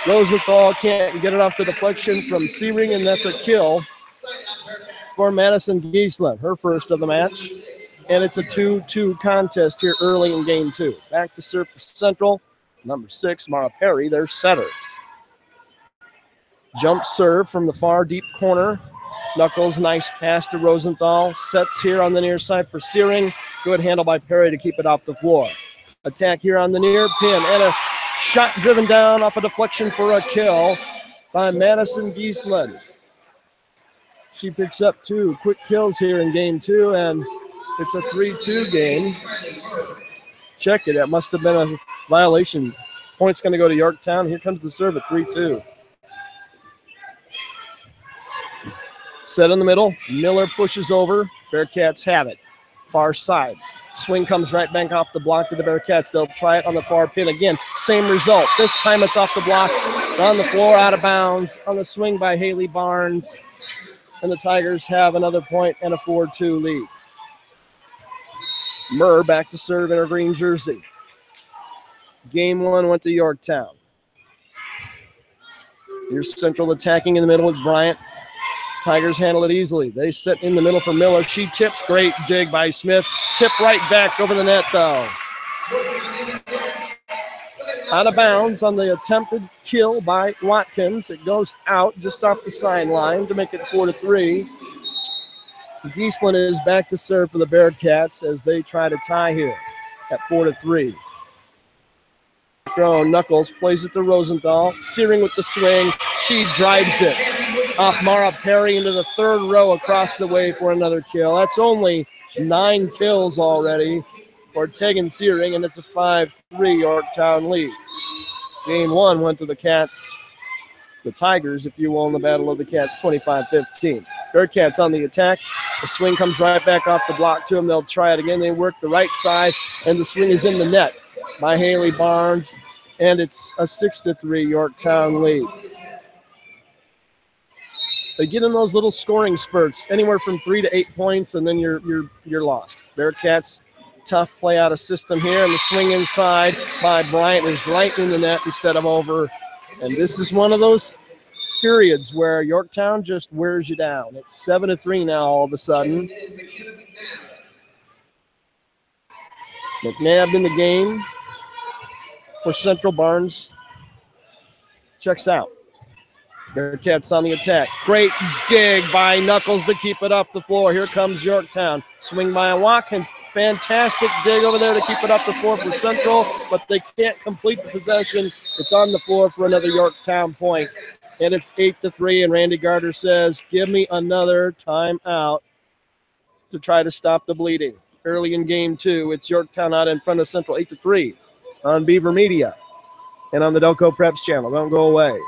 Rosenthal can't get it off the deflection from Searing, and that's a kill for Madison Giesler, her first of the match. And it's a 2-2 contest here early in game 2. Back to serve for Central. Number 6, Mara Perry, their setter. Jump serve from the far deep corner. Knuckles, nice pass to Rosenthal. Sets here on the near side for Searing. Good handle by Perry to keep it off the floor. Attack here on the near pin. And a Shot driven down off a deflection for a kill by Madison Giesland. She picks up 2 quick kills here in game 2, and it's a 3-2 game. Check it. That must have been a violation. Point's going to go to Yorktown. Here comes the serve at 3-2. Set in the middle. Miller pushes over. Bearcats have it. Far side. Swing comes right back off the block to the Bearcats. They'll try it on the far pin again. Same result. This time it's off the block. On the floor, out of bounds. On the swing by Haley Barnes. And the Tigers have another point and a 4-2 lead. Murr back to serve in her green jersey. Game 1 went to Yorktown. Here's Central attacking in the middle with Bryant. Tigers handle it easily. They sit in the middle for Miller. She tips. Great dig by Smith. Tip right back over the net, though. Out of bounds on the attempted kill by Watkins. It goes out just off the sideline to make it 4-3. Giesland is back to serve for the Bearcats as they try to tie here at 4-3. Knuckles plays it to Rosenthal. Searing with the swing. She drives it off Mara Perry into the 3rd row across the way for another kill. That's only 9 kills already for Tegan Searing, and it's a 5-3 Yorktown lead. Game 1 went to the Cats, the Tigers, if you will, in the Battle of the Cats, 25-15. Bearcats on the attack. The swing comes right back off the block to them. They'll try it again. They work the right side, and the swing is in the net by Haley Barnes, and it's a 6-3 Yorktown lead. They get in those little scoring spurts, anywhere from 3 to 8 points, and then you're lost. Bearcats, tough play out of system here, and the swing inside by Bryant is right in the net instead of over. And this is one of those periods where Yorktown just wears you down. It's 7-3 now all of a sudden. McNabb in the game for Central. Barnes checks out. Bearcats on the attack. Great dig by Knuckles to keep it off the floor. Here comes Yorktown. Swing by Watkins. Fantastic dig over there to keep it off the floor for Central, but they can't complete the possession. It's on the floor for another Yorktown point. And it's 8-3, and Randy Gardner says, give me another timeout to try to stop the bleeding. Early in game 2, it's Yorktown out in front of Central, 8-3 on Beaver Media and on the Delco Preps channel. Don't go away.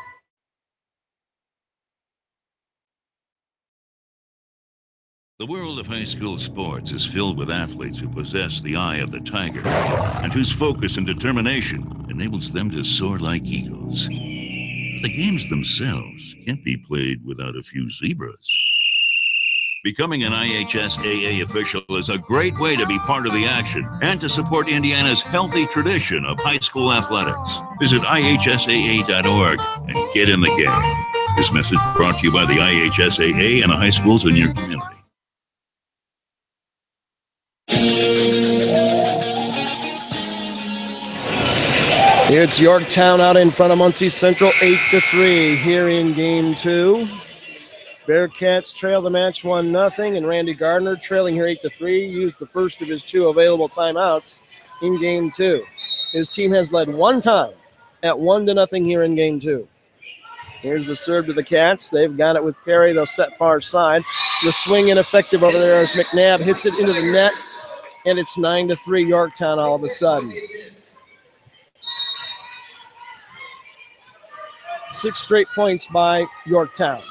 The world of high school sports is filled with athletes who possess the eye of the tiger and whose focus and determination enables them to soar like eagles. The games themselves can't be played without a few zebras. Becoming an IHSAA official is a great way to be part of the action and to support Indiana's healthy tradition of high school athletics. Visit IHSAA.org and get in the game. This message brought to you by the IHSAA and the high schools in your community. It's Yorktown out in front of Muncie Central, 8-3 here in game 2. Bearcats trail the match 1-0, and Randy Gardner, trailing here 8-3, used the first of his 2 available timeouts in game 2. His team has led 1 time at 1-0 here in game 2. Here's the serve to the Cats. They've got it with Perry. They'll set far side. The swing ineffective over there as McNabb hits it into the net, and it's 9-3 Yorktown all of a sudden. 6 straight points by Yorktown.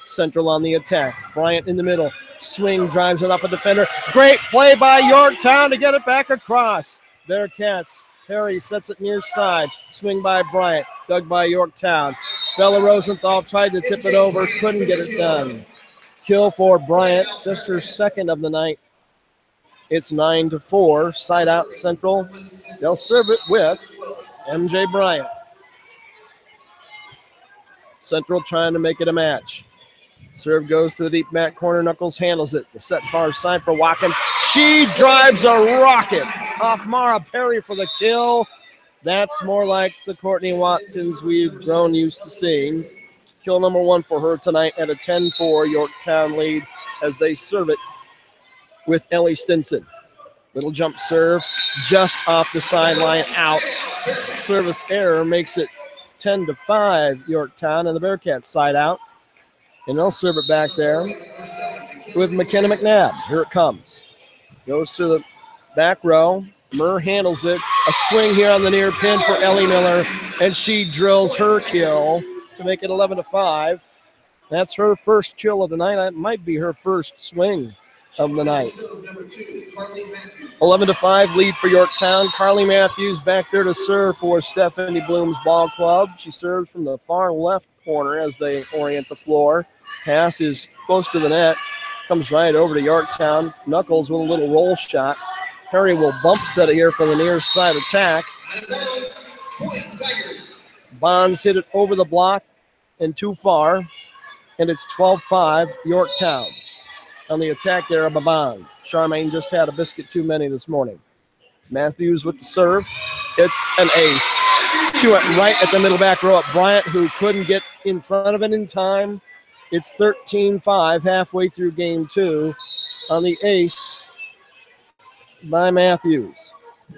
Central on the attack. Bryant in the middle. Swing, drives it off a defender. Great play by Yorktown to get it back across. Bearcats. Perry sets it near side. Swing by Bryant. Dug by Yorktown. Bella Rosenthal tried to tip it over. Couldn't get it done. Kill for Bryant. Just her 2nd of the night. It's 9-4. Side out Central. They'll serve it with MJ Bryant. Central trying to make it a match. Serve goes to the deep back corner. Knuckles handles it. The set far side for Watkins. She drives a rocket off Mara Perry for the kill. That's more like the Courtney Watkins we've grown used to seeing. Kill number 1 for her tonight at a 10-4 Yorktown lead as they serve it with Ellie Stinson. Little jump serve just off the sideline out. Service error makes it 10-5 Yorktown, and the Bearcats side out. And they'll serve it back there with McKenna McNabb. Here it comes. Goes to the back row. Murr handles it. A swing here on the near pin for Ellie Miller, and she drills her kill to make it 11-5. That's her first kill of the night. That might be her first swing of the night. 11-5 lead for Yorktown. Carly Matthews back there to serve for Stephanie Bloom's ball club. She serves from the far left corner as they orient the floor. Pass is close to the net. Comes right over to Yorktown. Knuckles with a little roll shot. Perry will bump set it here for the near side attack. Bonds hit it over the block and too far. And it's 12-5 Yorktown. On the attack there by Bonds. Charmaine just had a biscuit too many this morning. Matthews with the serve. It's an ace. She went right at the middle back row at Bryant, who couldn't get in front of it in time. It's 13-5 halfway through game 2 on the ace by Matthews.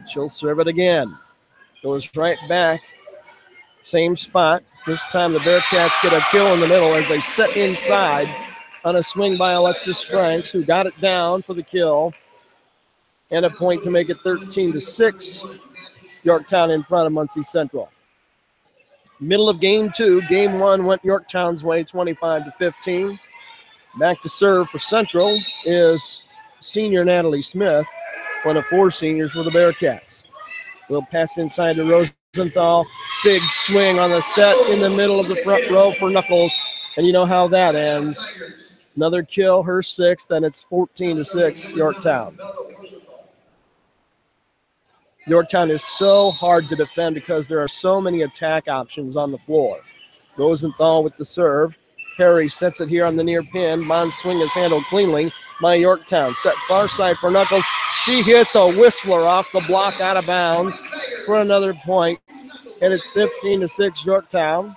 She'll serve it again. Goes right back. Same spot. This time the Bearcats get a kill in the middle as they set inside on a swing by Alexis Franks, who got it down for the kill. And a point to make it 13-6. Yorktown in front of Muncie Central. Middle of game 2. Game 1 went Yorktown's way, 25-15. Back to serve for Central is senior Natalie Smith, one of 4 seniors for the Bearcats. We'll pass inside to Rosenthal. Big swing on the set in the middle of the front row for Knuckles. And you know how that ends. Another kill, her 6th, and it's 14-6 Yorktown. Yorktown is so hard to defend because there are so many attack options on the floor. Rosenthal with the serve. Perry sets it here on the near pin. Bond's swing is handled cleanly by Yorktown. Set far side for Knuckles. She hits a whistler off the block out of bounds for another point. And it's 15-6 Yorktown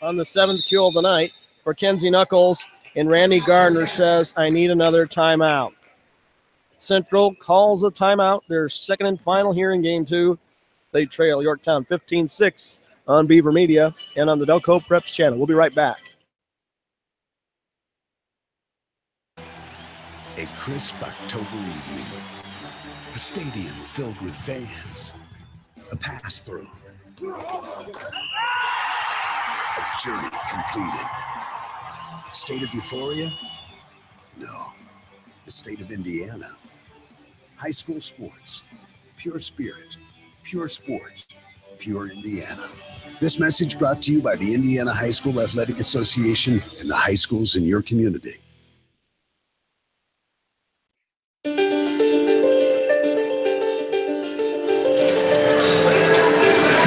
on the 7th kill of the night for Kenzie Knuckles. And Randy Gardner says, I need another timeout. Central calls a timeout. Their second and final here in game 2. They trail Yorktown 15-6 on Beaver Media and on the Delco Preps channel. We'll be right back. A crisp October evening. A stadium filled with fans. A pass-through. A journey completed. State of euphoria? No. The state of Indiana. High school sports. Pure spirit. Pure sport. Pure Indiana. This message brought to you by the Indiana High School Athletic Association and the high schools in your community.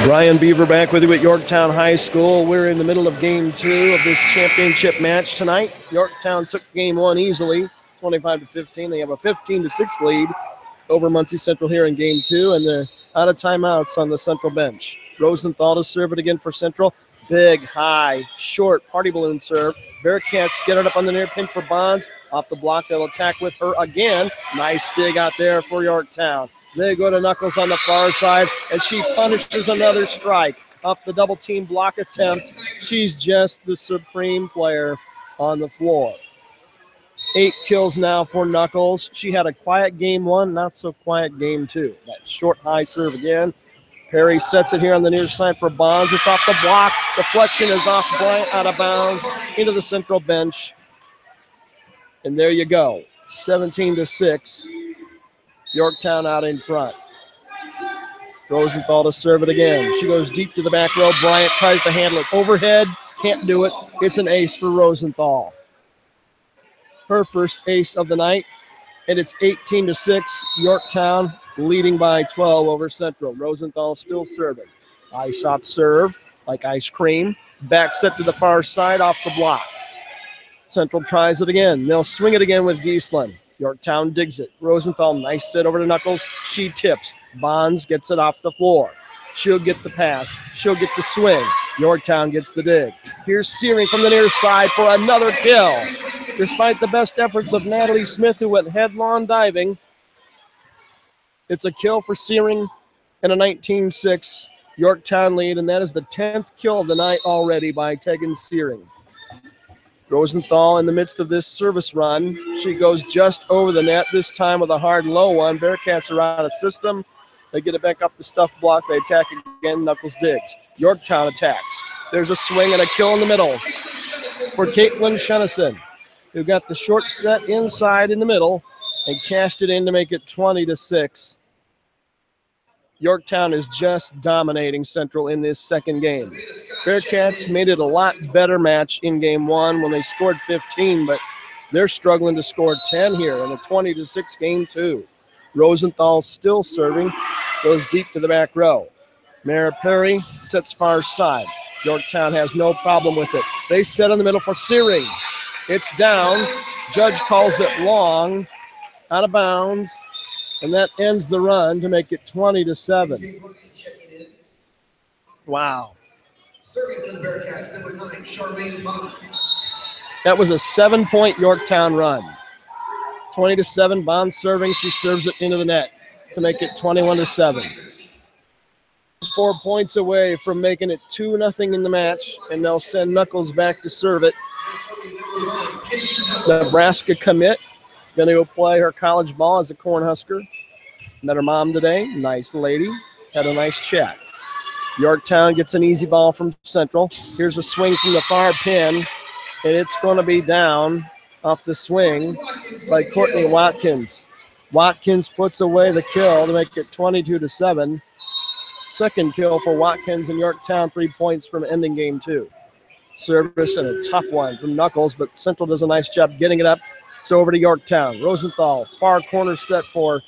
Brian Beaver back with you at Yorktown High School. We're in the middle of game 2 of this championship match tonight. Yorktown took game 1 easily, 25-15. They have a 15-6 lead over Muncie Central here in game 2, and they're out of timeouts on the Central bench. Rosenthal to serve it again for Central. Big, high, short party balloon serve. Bearcats get it up on the near pin for Bonds. Off the block, they'll attack with her again. Nice dig out there for Yorktown. They go to Knuckles on the far side, and she punishes another strike off the double team block attempt. She's just the supreme player on the floor. 8 kills now for Knuckles. She had a quiet game 1, not so quiet game 2. That short high serve again. Perry sets it here on the near side for Bonds. It's off the block. Deflection is off Bryant, out of bounds, into the Central bench. And there you go, 17-6. Yorktown out in front. Rosenthal to serve it again. She goes deep to the back row. Bryant tries to handle it overhead. Can't do it. It's an ace for Rosenthal. Her first ace of the night. And it's 18-6. Yorktown leading by 12 over Central. Rosenthal still serving. Ice up serve like ice cream. Back set to the far side off the block. Central tries it again. They'll swing it again with Giesland. Yorktown digs it. Rosenthal, nice set over to Knuckles. She tips. Bonds gets it off the floor. She'll get the pass. She'll get the swing. Yorktown gets the dig. Here's Searing from the near side for another kill. Despite the best efforts of Natalie Smith, who went headlong diving, It's a kill for Searing and a 19-6 Yorktown lead, and that is the 10th kill of the night already by Tegan Searing. Rosenthal in the midst of this service run. She goes just over the net, this time with a hard low one. Bearcats are out of system. They get it back up the stuff block. They attack again. Knuckles digs. Yorktown attacks. There's a swing and a kill in the middle for Caitlin Shenison, who got the short set inside in the middle and cashed it in to make it 20-6. Yorktown is just dominating Central in this second game. Bearcats made it a lot better match in game one when they scored 15, but they're struggling to score 10 here in a 20-6 game two. Rosenthal still serving, goes deep to the back row. Mara Perry sets far side. Yorktown has no problem with it. They set in the middle for Searing. It's down. Judge calls it long, out of bounds. And that ends the run to make it 20-7. Wow. Serving for the Bearcats, number 9, Charmaine Bonds. That was a 7-point Yorktown run. 20-7, Bonds serving. She serves it into the net to make it 21-7. 4 points away from making it 2-0 in the match, and they'll send Knuckles back to serve it. Nebraska commit. Going to go play her college ball as a Cornhusker. Met her mom today. Nice lady. Had a nice chat. Yorktown gets an easy ball from Central. Here's a swing from the far pin, and it's going to be down off the swing by Courtney Watkins. Watkins puts away the kill to make it 22-7. Second kill for Watkins, and Yorktown 3 points from ending game two. Service and a tough one from Knuckles, but Central does a nice job getting it up. It's over to Yorktown. Rosenthal, far corner set for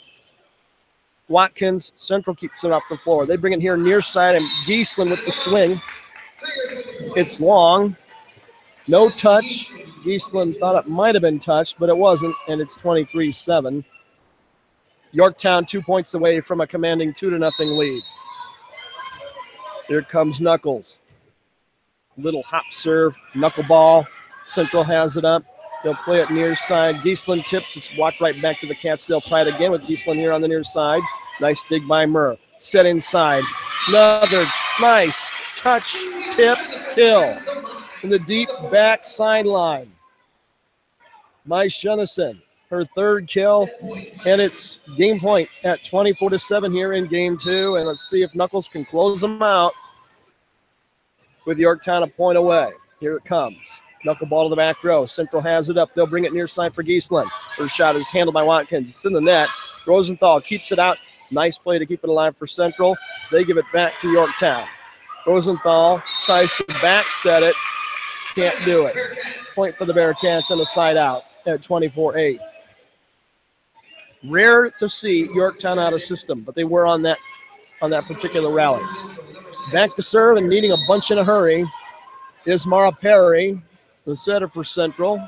Watkins. Central keeps it off the floor. They bring it here near side, and Giesland with the swing. It's long. No touch. Giesland thought it might have been touched, but it wasn't, and it's 23-7. Yorktown 2 points away from a commanding 2-0 lead. Here comes Knuckles. Little hop serve, knuckleball. Central has it up. They'll play it near side. Giesland tips. It's walked right back to the Cats. They'll try it again with Giesland here on the near side. Nice dig by Murr. Set inside. Another nice touch, tip, kill. In the deep back sideline. By Shenison. Her third kill. And it's game point at 24-7 here in game two. And let's see if Knuckles can close them out with Yorktown a point away. Here it comes. Knuckleball to the back row. Central has it up. They'll bring it near side for Giesland. Her shot is handled by Watkins. It's in the net. Rosenthal keeps it out. Nice play to keep it alive for Central. They give it back to Yorktown. Rosenthal tries to back set it. Can't do it. Point for the Bearcats and a side out at 24-8. Rare to see Yorktown out of system, but they were on that particular rally. Back to serve and needing a bunch in a hurry is Mara Perry, the setter for Central.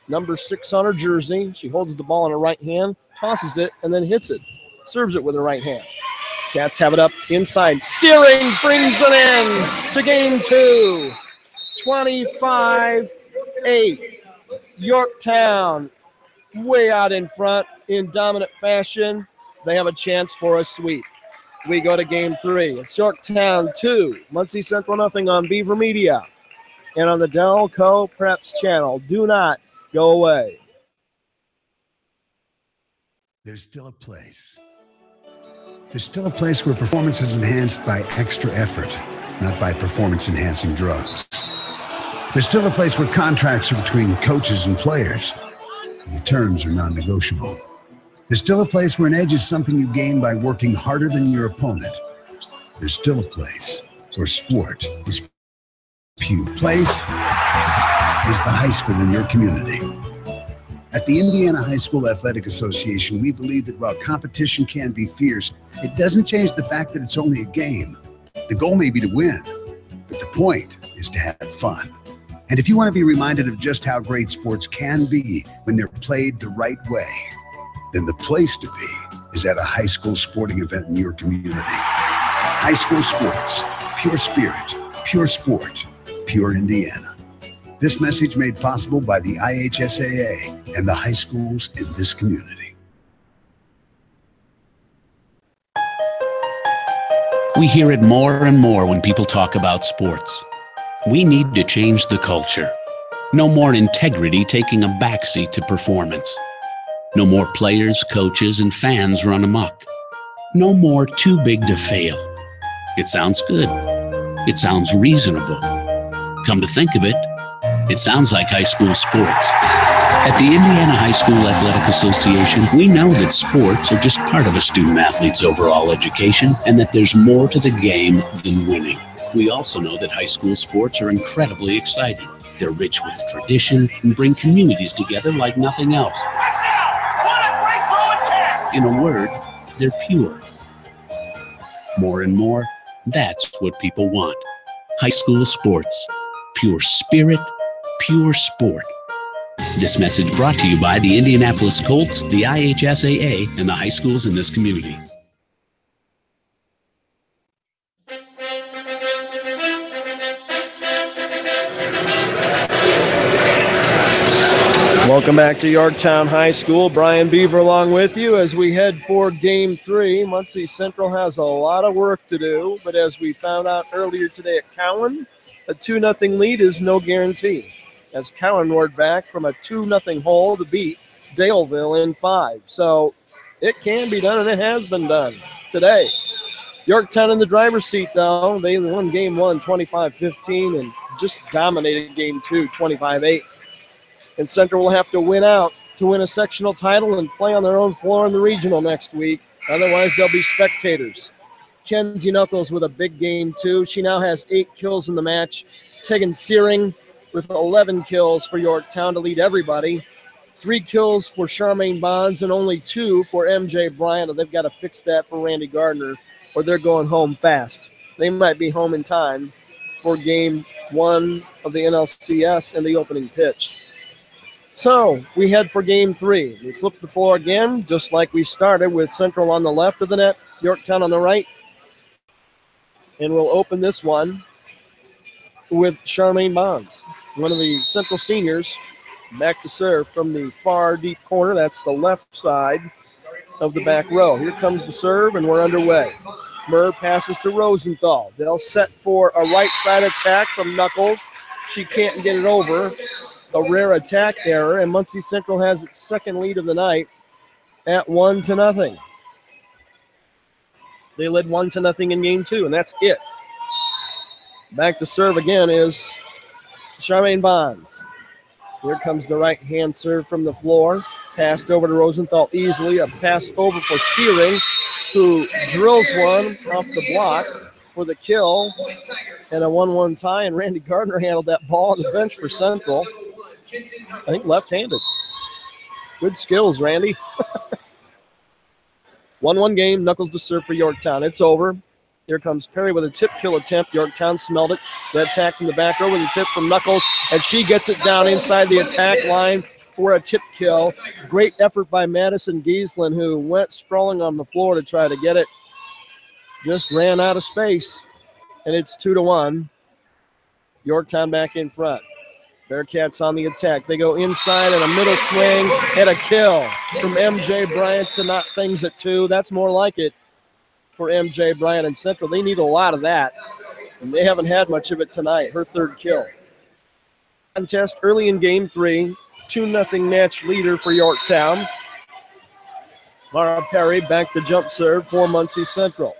Number 6 on her jersey. She holds the ball in her right hand, tosses it, and then hits it. Serves it with her right hand. Cats have it up inside. Searing brings it in to game two. 25-8. Yorktown way out in front in dominant fashion. They have a chance for a sweep. We go to game three. It's Yorktown 2, Muncie Central nothing on Beaver Media and on the Delco Preps channel. Do not go away. There's still a place. There's still a place where performance is enhanced by extra effort, not by performance-enhancing drugs. There's still a place where contracts are between coaches and players. The terms are non-negotiable. There's still a place where an edge is something you gain by working harder than your opponent. There's still a place where sport is pure. Place is the high school in your community. At the Indiana High School Athletic Association, we believe that while competition can be fierce, it doesn't change the fact that it's only a game. The goal may be to win, but the point is to have fun. And if you want to be reminded of just how great sports can be when they're played the right way, then the place to be is at a high school sporting event in your community. High school sports, pure spirit, pure sport, pure Indiana. This message made possible by the IHSAA and the high schools in this community. We hear it more and more when people talk about sports. We need to change the culture. No more integrity taking a backseat to performance. No more players, coaches, and fans run amok. No more too big to fail. It sounds good. It sounds reasonable. Come to think of it, it sounds like high school sports. At the Indiana High School Athletic Association, we know that sports are just part of a student athlete's overall education and that there's more to the game than winning. We also know that high school sports are incredibly exciting. They're rich with tradition and bring communities together like nothing else. In a word, they're pure. More and more, that's what people want. High school sports. Pure spirit, pure sport. This message brought to you by the Indianapolis Colts, the IHSAA, and the high schools in this community. Welcome back to Yorktown High School. Brian Beaver along with you as we head for Game 3. Muncie Central has a lot of work to do, but as we found out earlier today at Cowan, a 2-0 lead is no guarantee, as Cowan roared back from a 2-0 hole to beat Daleville in 5. So it can be done, and it has been done today. Yorktown in the driver's seat, though. They won Game 1 25-15 and just dominated Game 2 25-8. And Central will have to win out to win a sectional title and play on their own floor in the regional next week. Otherwise, they'll be spectators. Kenzie Knuckles with a big game, too. She now has 8 kills in the match. Tegan Searing with 11 kills for Yorktown to lead everybody. 3 kills for Charmaine Bonds and only 2 for MJ Bryant. They've got to fix that for Randy Gardner, or they're going home fast. They might be home in time for Game 1 of the NLCS and the opening pitch. So we head for Game 3. We flip the floor again, just like we started, with Central on the left of the net, Yorktown on the right. And we'll open this one with Charmaine Bonds, one of the Central seniors, back to serve from the far deep corner. That's the left side of the back row. Here comes the serve, and we're underway. Murr passes to Rosenthal. They'll set for a right side attack from Knuckles. She can't get it over. A rare attack error, and Muncie Central has its second lead of the night at 1-0. They led 1-0 in Game 2, and that's it. Back to serve again is Charmaine Bonds. Here comes the right-hand serve from the floor. Passed over to Rosenthal easily. A pass over for Searing, who drills one off the block for the kill. And a 1-1 tie, and Randy Gardner handled that ball on the bench for Central. I think left-handed. Good skills, Randy. 1-1 game, Knuckles to serve for Yorktown. It's over. Here comes Perry with a tip kill attempt. Yorktown smelled it. The attack from the back row with a tip from Knuckles, and she gets it down inside the attack line for a tip kill. Great effort by Madison Giesland, who went sprawling on the floor to try to get it. Just ran out of space, and it's 2-1. Yorktown back in front. Bearcats on the attack. They go inside and a middle swing and a kill from MJ Bryant to knock things at 2. That's more like it for MJ Bryant and Central. They need a lot of that, and they haven't had much of it tonight. Her third kill. Contest early in Game 3. 2-0 match leader for Yorktown. Mara Perry back to jump serve for Muncie Central.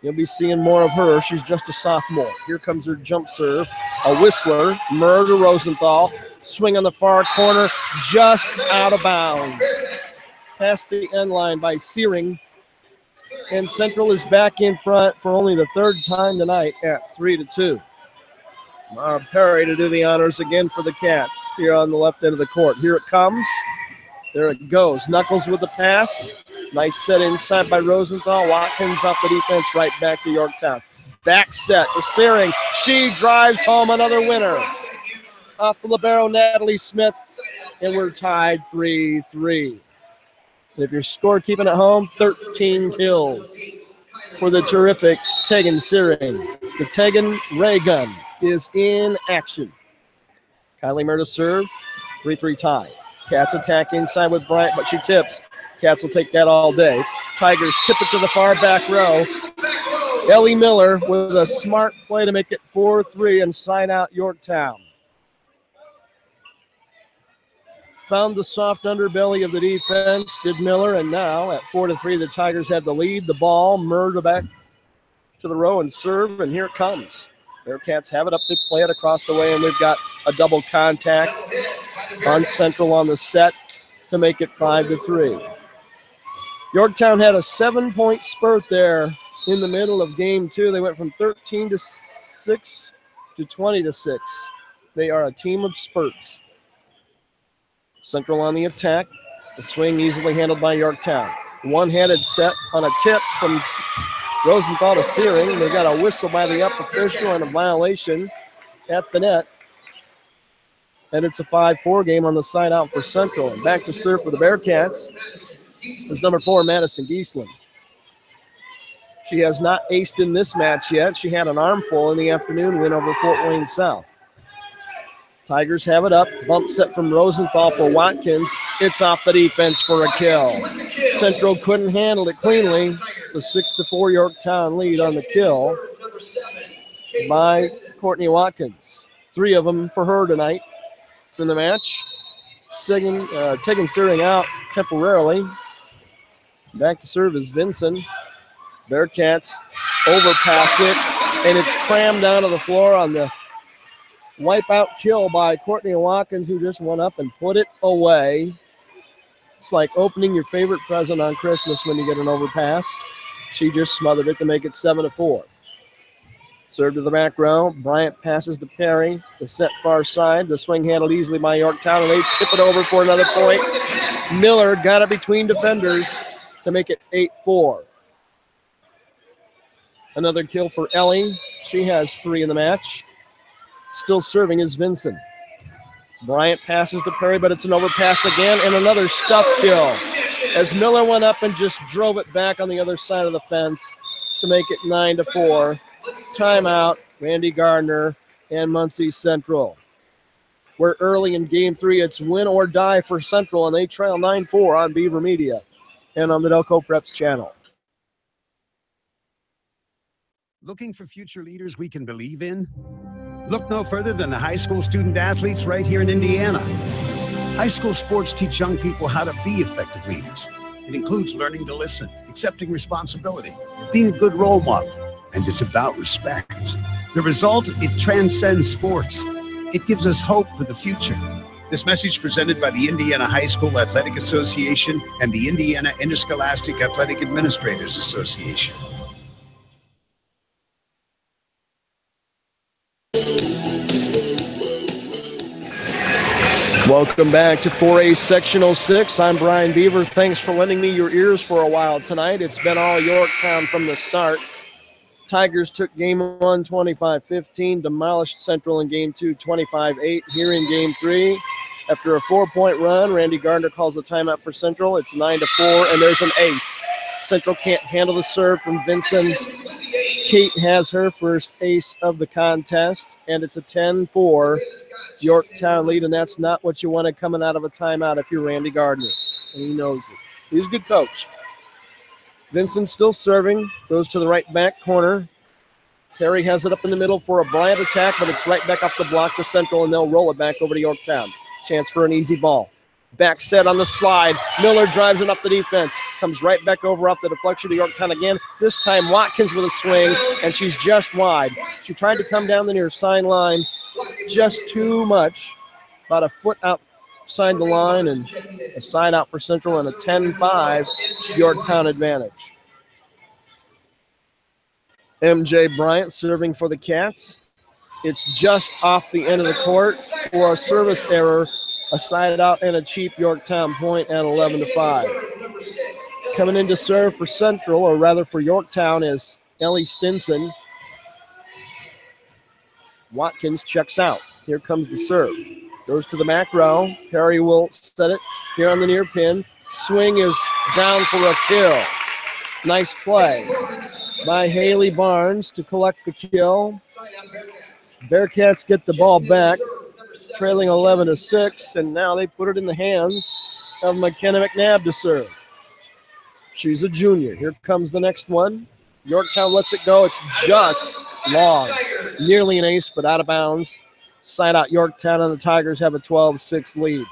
You'll be seeing more of her. She's just a sophomore. Here comes her jump serve. A whistler. Murr to Rosenthal. Swing on the far corner. Just out of bounds. Past the end line by Searing. And Central is back in front for only the third time tonight at 3-2. Mara Perry to do the honors again for the Cats here on the left end of the court. Here it comes. There it goes. Knuckles with the pass. Nice set inside by Rosenthal. Watkins off the defense, right back to Yorktown. Back set to Searing. She drives home another winner. Off the libero, Natalie Smith, and we're tied 3-3. And if you're scorekeeping at home, 13 kills for the terrific Tegan Searing. The Tegan ray gun is in action. Kylie Murr to serve. 3-3 tie. Cats attack inside with Bryant, but she tips. Cats will take that all day. Tigers tip it to the far back row. Ellie Miller with a smart play to make it 4-3 and side out Yorktown. Found the soft underbelly of the defense, did Miller, and now at 4-3, the Tigers have the lead. The ball, Murda back to the row and serve, and here it comes. Bearcats have it up, they play it across the way, and we've got a double contact on Central on the set to make it 5-3. Yorktown had a 7-point spurt there in the middle of game 2. They went from 13-6 to 20-6. They are a team of spurts. Central on the attack. The swing easily handled by Yorktown. One-handed set on a tip from Rosenthal to Searing. They got a whistle by the up official and a violation at the net. And it's a 5-4 game on the side out for Central. And back to serve for the Bearcats is number 4, Madison Giesland. She has not aced in this match yet. She had an armful in the afternoon win over Fort Wayne South. Tigers have it up. Bump set from Rosenthal for Watkins. It's off the defense for a kill. Central couldn't handle it cleanly. It's a 6-4 Yorktown lead on the kill by Courtney Watkins. 3 of them for her tonight in the match. Taking Searing out temporarily. Back to serve is Vinson. Bearcats overpass it, and it's crammed down to the floor on the wipeout kill by Courtney Watkins, who just went up and put it away. It's like opening your favorite present on Christmas when you get an overpass. She just smothered it to make it 7-4. Serve to the back row. Bryant passes to Perry. The set far side. The swing handled easily by Yorktown, and they tip it over for another point. Miller got it between defenders to make it 8-4. Another kill for Ellie. She has 3 in the match. Still serving is Vinson. Bryant passes to Perry, but it's an overpass again, and another stuff kill as Miller went up and just drove it back on the other side of the fence to make it 9-4. Timeout, Randy Gardner and Muncie Central. We're early in game 3. It's win or die for Central, and they trail 9-4 on Beaver Media and on the Delco Preps channel. Looking for future leaders we can believe in? Look no further than the high school student athletes right here in Indiana. High school sports teach young people how to be effective leaders. It includes learning to listen, accepting responsibility, being a good role model, and it's about respect. The result, it transcends sports. It gives us hope for the future. This message presented by the Indiana High School Athletic Association and the Indiana Interscholastic Athletic Administrators Association. Welcome back to 4A Sectional 6. I'm Brian Beaver. Thanks for lending me your ears for a while tonight. It's been all Yorktown from the start. Tigers took game 1 25-15, demolished Central in game 2 25-8. Here in game 3, after a 4-point run, Randy Gardner calls a timeout for Central. It's 9-4, and there's an ace. Central can't handle the serve from Vinson. Kate has her first ace of the contest, and it's a 10-4 Yorktown lead, and that's not what you want coming out of a timeout if you're Randy Gardner, and he knows it. He's a good coach. Vincent still serving, goes to the right back corner. Perry has it up in the middle for a Bryant attack, but it's right back off the block to Central, and they'll roll it back over to Yorktown. Chance for an easy ball. Back set on the slide. Miller drives it up the defense. Comes right back over off the deflection to Yorktown again. This time Watkins with a swing, and she's just wide. She tried to come down the near sideline just too much. About a foot outside the line, and a side out for Central, and a 10-5 Yorktown advantage. MJ Bryant serving for the Cats. It's just off the end of the court for a service error. A side out and a cheap Yorktown point at 11-5. Coming in to serve for Central, or rather for Yorktown, is Ellie Stinson. Watkins checks out. Here comes the serve. Goes to the back row. Perry will set it here on the near pin. Swing is down for a kill. Nice play by Haley Barnes to collect the kill. Bearcats get the ball back, trailing 11-6, and now they put it in the hands of McKenna McNabb to serve. She's a junior. Here comes the next one. Yorktown lets it go. It's just long. Nearly an ace, but out of bounds. Side out Yorktown, and the Tigers have a 12-6 lead.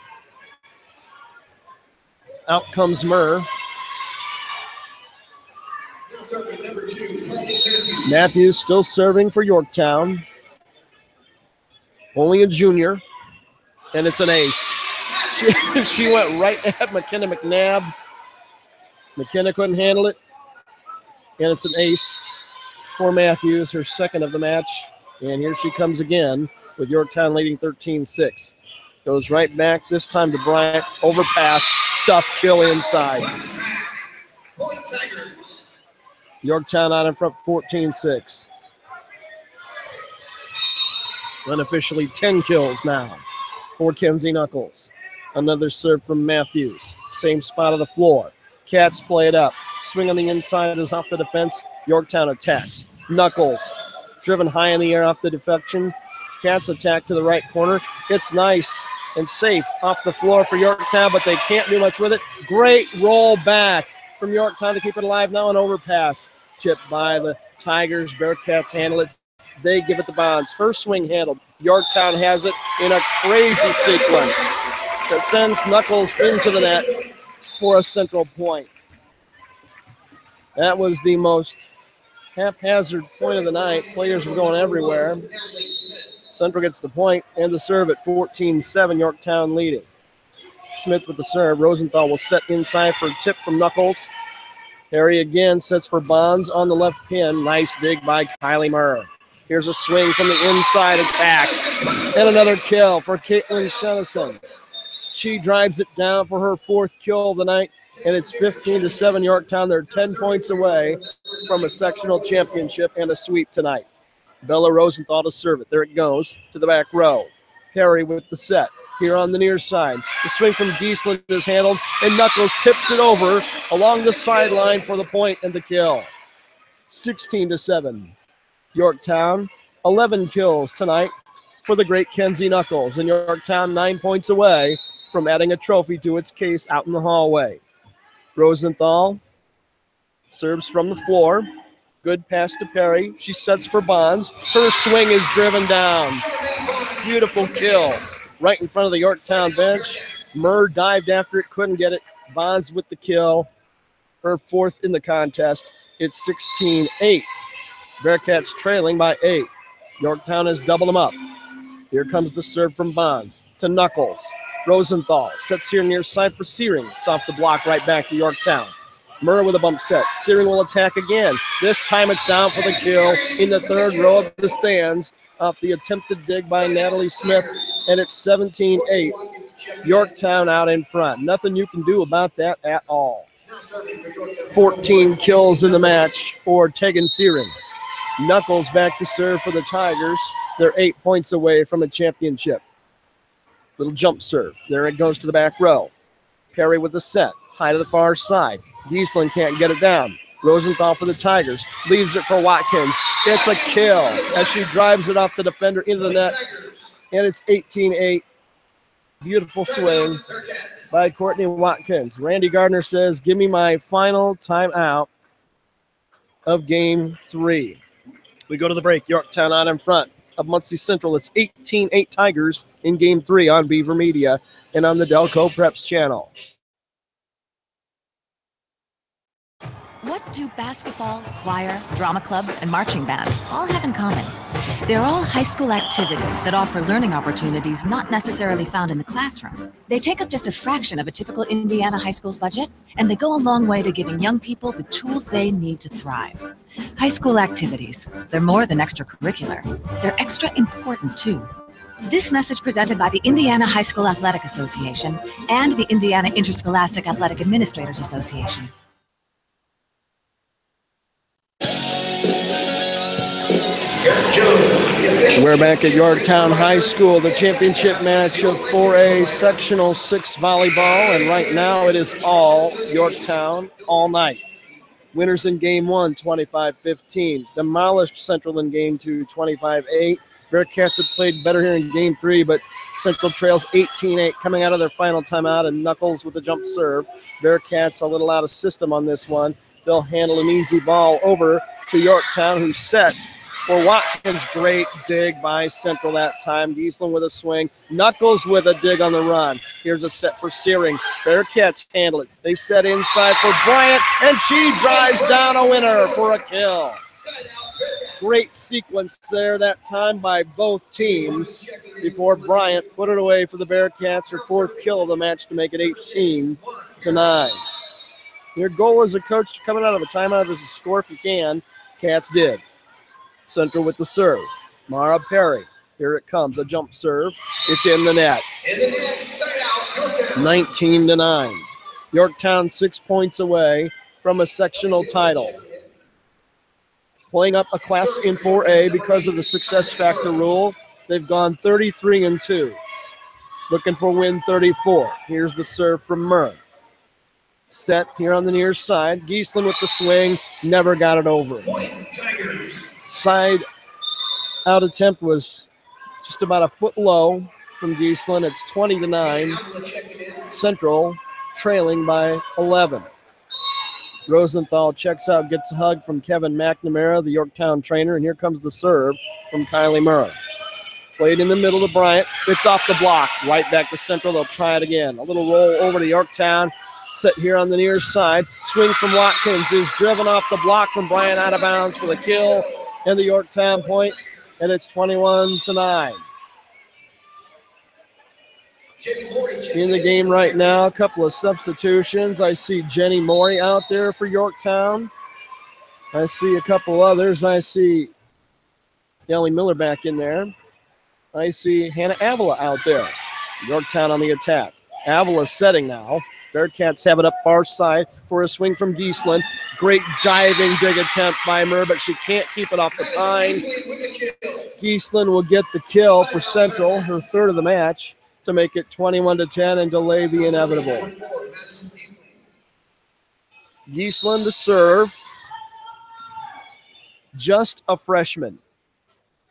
Out comes Murr. Matthews still serving for Yorktown. Only a junior, and it's an ace. She went right at McKenna McNabb. McKenna couldn't handle it, and it's an ace for Matthews, her second of the match. And here she comes again with Yorktown leading 13-6. Goes right back, this time to Bryant. Overpass, stuff, kill inside. Yorktown out in front, 14-6. Unofficially 10 kills now for Kenzie Knuckles. Another serve from Matthews. Same spot of the floor. Cats play it up. Swing on the inside is off the defense. Yorktown attacks. Knuckles driven high in the air off the deflection. Cats attack to the right corner. It's nice and safe off the floor for Yorktown, but they can't do much with it. Great roll back from Yorktown to keep it alive. Now an overpass. Tipped by the Tigers. Bearcats handle it. They give it to Bonds. Her swing handled. Yorktown has it in a crazy sequence that sends Knuckles into the net for a Central point. That was the most haphazard point of the night. Players were going everywhere. Central gets the point and the serve at 14-7, Yorktown leading. Smith with the serve. Rosenthal will set inside for a tip from Knuckles. Harry again sets for Bonds on the left pin. Nice dig by Kylie Murr. Here's a swing from the inside attack. And another kill for Caitlin Shenison. She drives it down for her fourth kill of the night, and it's 15-7 Yorktown. They're 10 points away from a sectional championship and a sweep tonight. Bella Rosenthal to serve it. There it goes to the back row. Perry with the set. Here on the near side. The swing from Giesland is handled, and Knuckles tips it over along the sideline for the point and the kill. 16-7. Yorktown, 11 kills tonight for the great Kenzie Knuckles. And Yorktown 9 points away from adding a trophy to its case out in the hallway. Rosenthal serves from the floor. Good pass to Perry. She sets for Bonds. Her swing is driven down. Beautiful kill right in front of the Yorktown bench. Murr dived after it, couldn't get it. Bonds with the kill. Her fourth in the contest. It's 16-8. Bearcats trailing by 8. Yorktown has doubled them up. Here comes the serve from Bonds to Knuckles. Rosenthal sets here near side for Searing. It's off the block right back to Yorktown. Murr with a bump set. Searing will attack again. This time it's down for the kill in the third row of the stands off the attempted dig by Natalie Smith, and it's 17-8. Yorktown out in front. Nothing you can do about that at all. 14 kills in the match for Tegan Searing. Knuckles back to serve for the Tigers. They're 8 points away from a championship. Little jump serve. There it goes to the back row. Perry with the set. High to the far side. Giesland can't get it down. Rosenthal for the Tigers. Leaves it for Watkins. It's a kill as she drives it off the defender into the net. And it's 18-8. Beautiful swing by Courtney Watkins. Randy Gardner says, give me my final timeout of game 3. We go to the break. Yorktown out in front of Muncie Central. It's 18-8 Tigers in game 3 on Beaver Media and on the Delco Preps channel. What do basketball, choir, drama club, and marching band all have in common? They're all high school activities that offer learning opportunities not necessarily found in the classroom. They take up just a fraction of a typical Indiana high school's budget, and they go a long way to giving young people the tools they need to thrive. High school activities, they're more than extracurricular. They're extra important, too. This message presented by the Indiana High School Athletic Association and the Indiana Interscholastic Athletic Administrators Association. We're back at Yorktown High School, the championship match of 4A Sectional 6 Volleyball, and right now it is all Yorktown all night. Winners in Game 1, 25-15. Demolished Central in Game 2, 25-8. Bearcats have played better here in Game 3, but Central trails 18-8 coming out of their final timeout, and Knuckles with the jump serve. Bearcats a little out of system on this one. they'll handle an easy ball over to Yorktown, who's set for Watkins. Great dig by Central that time. Giesland with a swing. Knuckles with a dig on the run. Here's a set for Searing. Bearcats handle it. They set inside for Bryant, and she drives down a winner for a kill. Great sequence there that time by both teams before Bryant put it away for the Bearcats, her 4th kill of the match to make it 18-9. Your goal as a coach coming out of a timeout is to score if you can. Cats did. Central with the serve. Mara Perry. Here it comes, a jump serve. It's in the net. 19-9. Yorktown 6 points away from a sectional title. Playing up a class in 4A because of the success factor rule. They've gone 33-2. Looking for win 34. Here's the serve from Murr. Set here on the near side. Giesland with the swing. Never got it over. Side out attempt was just about a foot low from Giesland. It's 20-9. Central trailing by 11. Rosenthal checks out, gets a hug from Kevin McNamara, the Yorktown trainer, and here comes the serve from Kylie Murray. Played in the middle to Bryant. It's off the block. Right back to Central. They'll try it again. A little roll over to Yorktown. Set here on the near side. Swing from Watkins is driven off the block from Bryant out of bounds for the kill and the Yorktown point, and it's 21-9. In the game right now, a couple of substitutions. I see Jenny Morey out there for Yorktown. I see a couple others. I see Ellie Miller back in there. I see Hannah Avila out there. Yorktown on the attack. Avila setting now. Bearcats have it up far side for a swing from Giesland. Great diving dig attempt by Murr, but she can't keep it off the pine. Giesland will get the kill for Central, her 3rd of the match, to make it 21-10 and delay the inevitable. Giesland to serve. Just a freshman.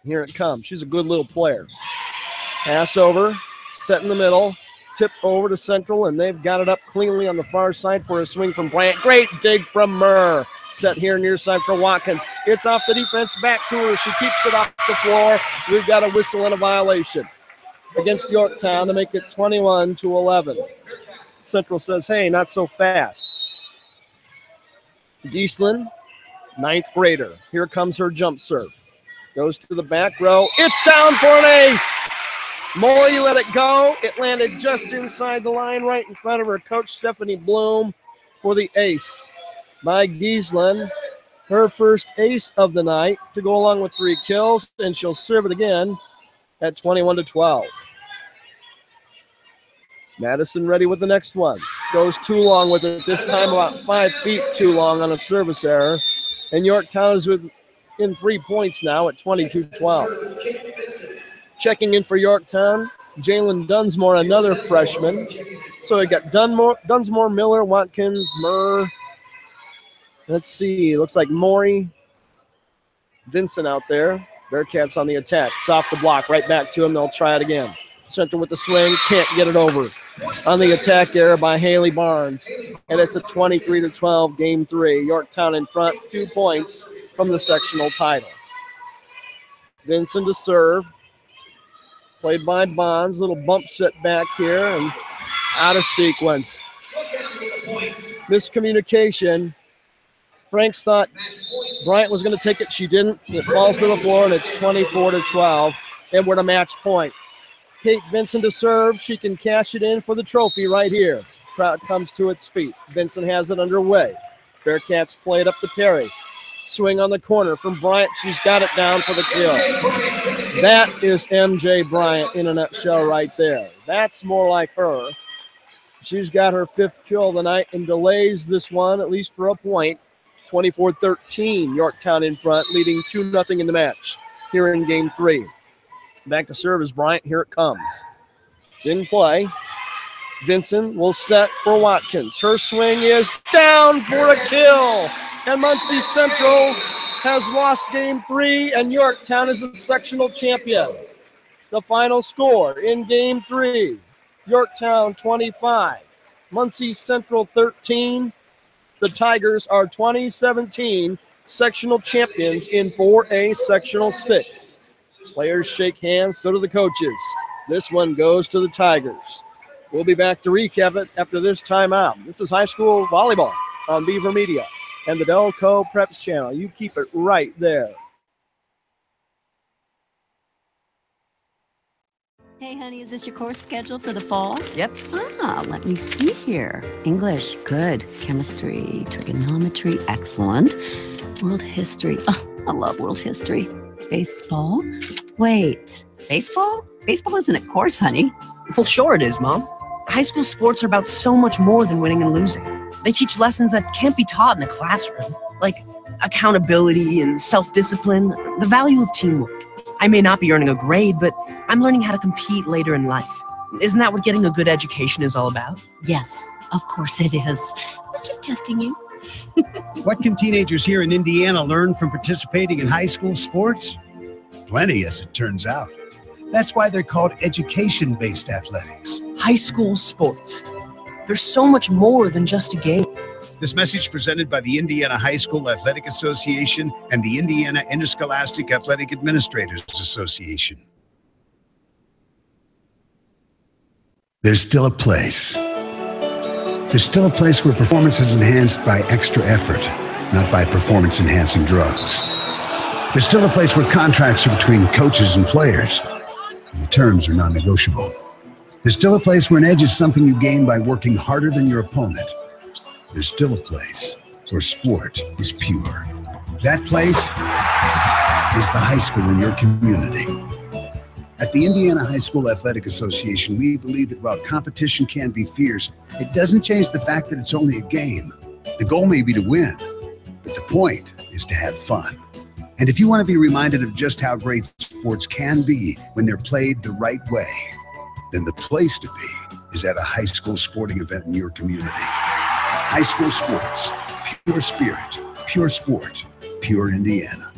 Here it comes. She's a good little player. Pass over, set in the middle, tip over to Central, and they've got it up cleanly on the far side for a swing from Bryant. Great dig from Murr. Set here near side for Watkins. It's off the defense, back to her. She keeps it off the floor. We've got a whistle and a violation against Yorktown to make it 21-11. Central says, hey, not so fast. Giesland, 9th grader. Here comes her jump serve. Goes to the back row. It's down for an ace. Morey let it go. It landed just inside the line right in front of her coach, Stephanie Bloom, for the ace by Giesland. Her first ace of the night to go along with 3 kills, and she'll serve it again at 21-12. Madison ready with the next one. Goes too long with it, this time about 5 feet too long on a service error. And Yorktown is within 3 points now at 22-12. Checking in for Yorktown, Jalen Dunsmore, another freshman. So we got Dunsmore, Miller, Watkins, Murr. Let's see, looks like Morey, Vincent out there. Bearcats on the attack. It's off the block, right back to him. They'll try it again. Central with the swing, can't get it over. On the attack error by Haley Barnes. And it's a 23-12 game 3. Yorktown in front, 2 points from the sectional title. Vincent to serve. Played by Bonds. Little bump set back here and out of sequence. Miscommunication. Franks thought Bryant was going to take it. She didn't. It falls to the floor, and it's 24-12. And we're at a match point. Kate Vincent to serve. She can cash it in for the trophy right here. Crowd comes to its feet. Vincent has it underway. Bearcats play it up to Perry. Swing on the corner from Bryant. She's got it down for the kill. That is MJ Bryant in a nutshell right there. That's more like her. She's got her 5th kill of the night and delays this one, at least for a point. 24-13, Yorktown in front, leading 2-0 in the match here in game 3. Back to serve is Bryant. Here it comes. It's in play. Vincent will set for Watkins. Her swing is down for a kill. And Muncie Central has lost game 3, and Yorktown is the sectional champion. The final score in game 3, Yorktown 25, Muncie Central 13. the Tigers are 2017 sectional champions in 4A Sectional 6. Players shake hands, so do the coaches. This one goes to the Tigers. We'll be back to recap it after this timeout. This is high school volleyball on Beaver Media and the Delco Preps channel. You keep it right there. Hey, honey, is this your course schedule for the fall? Yep. Let me see here. English, good. Chemistry, trigonometry, excellent. World history, I love world history. Baseball? Wait, baseball? Baseball isn't a course, honey. Well, sure it is, Mom. High school sports are about so much more than winning and losing. They teach lessons that can't be taught in a classroom, like accountability and self-discipline, the value of teamwork. I may not be earning a grade, but I'm learning how to compete later in life. Isn't that what getting a good education is all about? Yes, of course it is. I was just testing you. What can teenagers here in Indiana learn from participating in high school sports? Plenty, as it turns out. That's why they're called education-based athletics. High school sports. There's so much more than just a game. This message presented by the Indiana High School Athletic Association and the Indiana Interscholastic Athletic Administrators Association. There's still a place. There's still a place where performance is enhanced by extra effort, not by performance-enhancing drugs. There's still a place where contracts are between coaches and players, and the terms are non-negotiable. There's still a place where an edge is something you gain by working harder than your opponent. There's still a place where sport is pure. That place is the high school in your community. At the Indiana High School Athletic Association, we believe that while competition can be fierce, it doesn't change the fact that it's only a game. The goal may be to win, but the point is to have fun. And if you want to be reminded of just how great sports can be when they're played the right way, then the place to be is at a high school sporting event in your community. High school sports, pure spirit, pure sport, pure Indiana.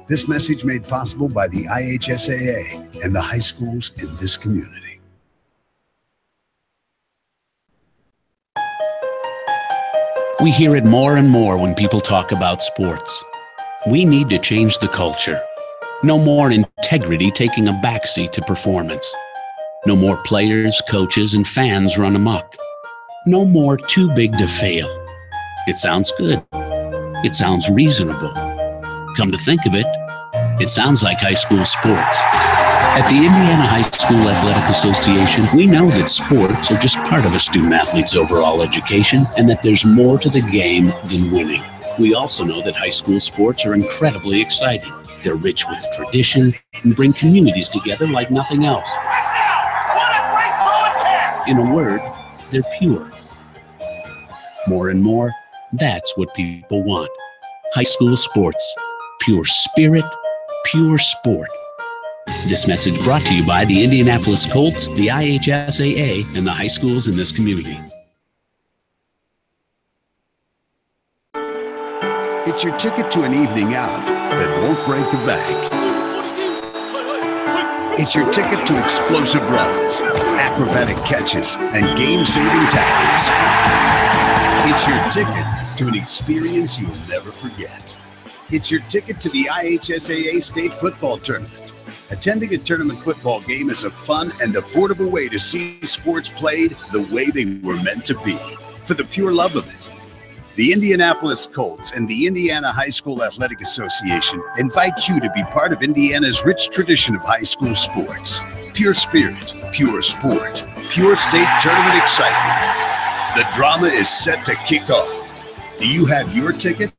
This message made possible by the IHSAA and the high schools in this community. We hear it more and more when people talk about sports. We need to change the culture. No more integrity taking a backseat to performance. No more players, coaches, and fans run amok. No more too big to fail. It sounds good. It sounds reasonable. Come to think of it, it sounds like high school sports. At the Indiana High School Athletic Association, we know that sports are just part of a student athlete's overall education and that there's more to the game than winning. We also know that high school sports are incredibly exciting. They're rich with tradition and bring communities together like nothing else. In a word, they're pure. More and more, that's what people want. High school sports, pure spirit, pure sport. This message brought to you by the Indianapolis Colts, the IHSAA, and the high schools in this community. It's your ticket to an evening out that won't break the bank. It's your ticket to explosive runs, acrobatic catches, and game-saving tackles. It's your ticket to an experience you'll never forget. It's your ticket to the IHSAA State Football Tournament. Attending a tournament football game is a fun and affordable way to see sports played the way they were meant to be, for the pure love of it. The Indianapolis Colts and the Indiana High School Athletic Association invite you to be part of Indiana's rich tradition of high school sports. Pure spirit, pure sport, pure state tournament excitement. The drama is set to kick off. Do you have your ticket?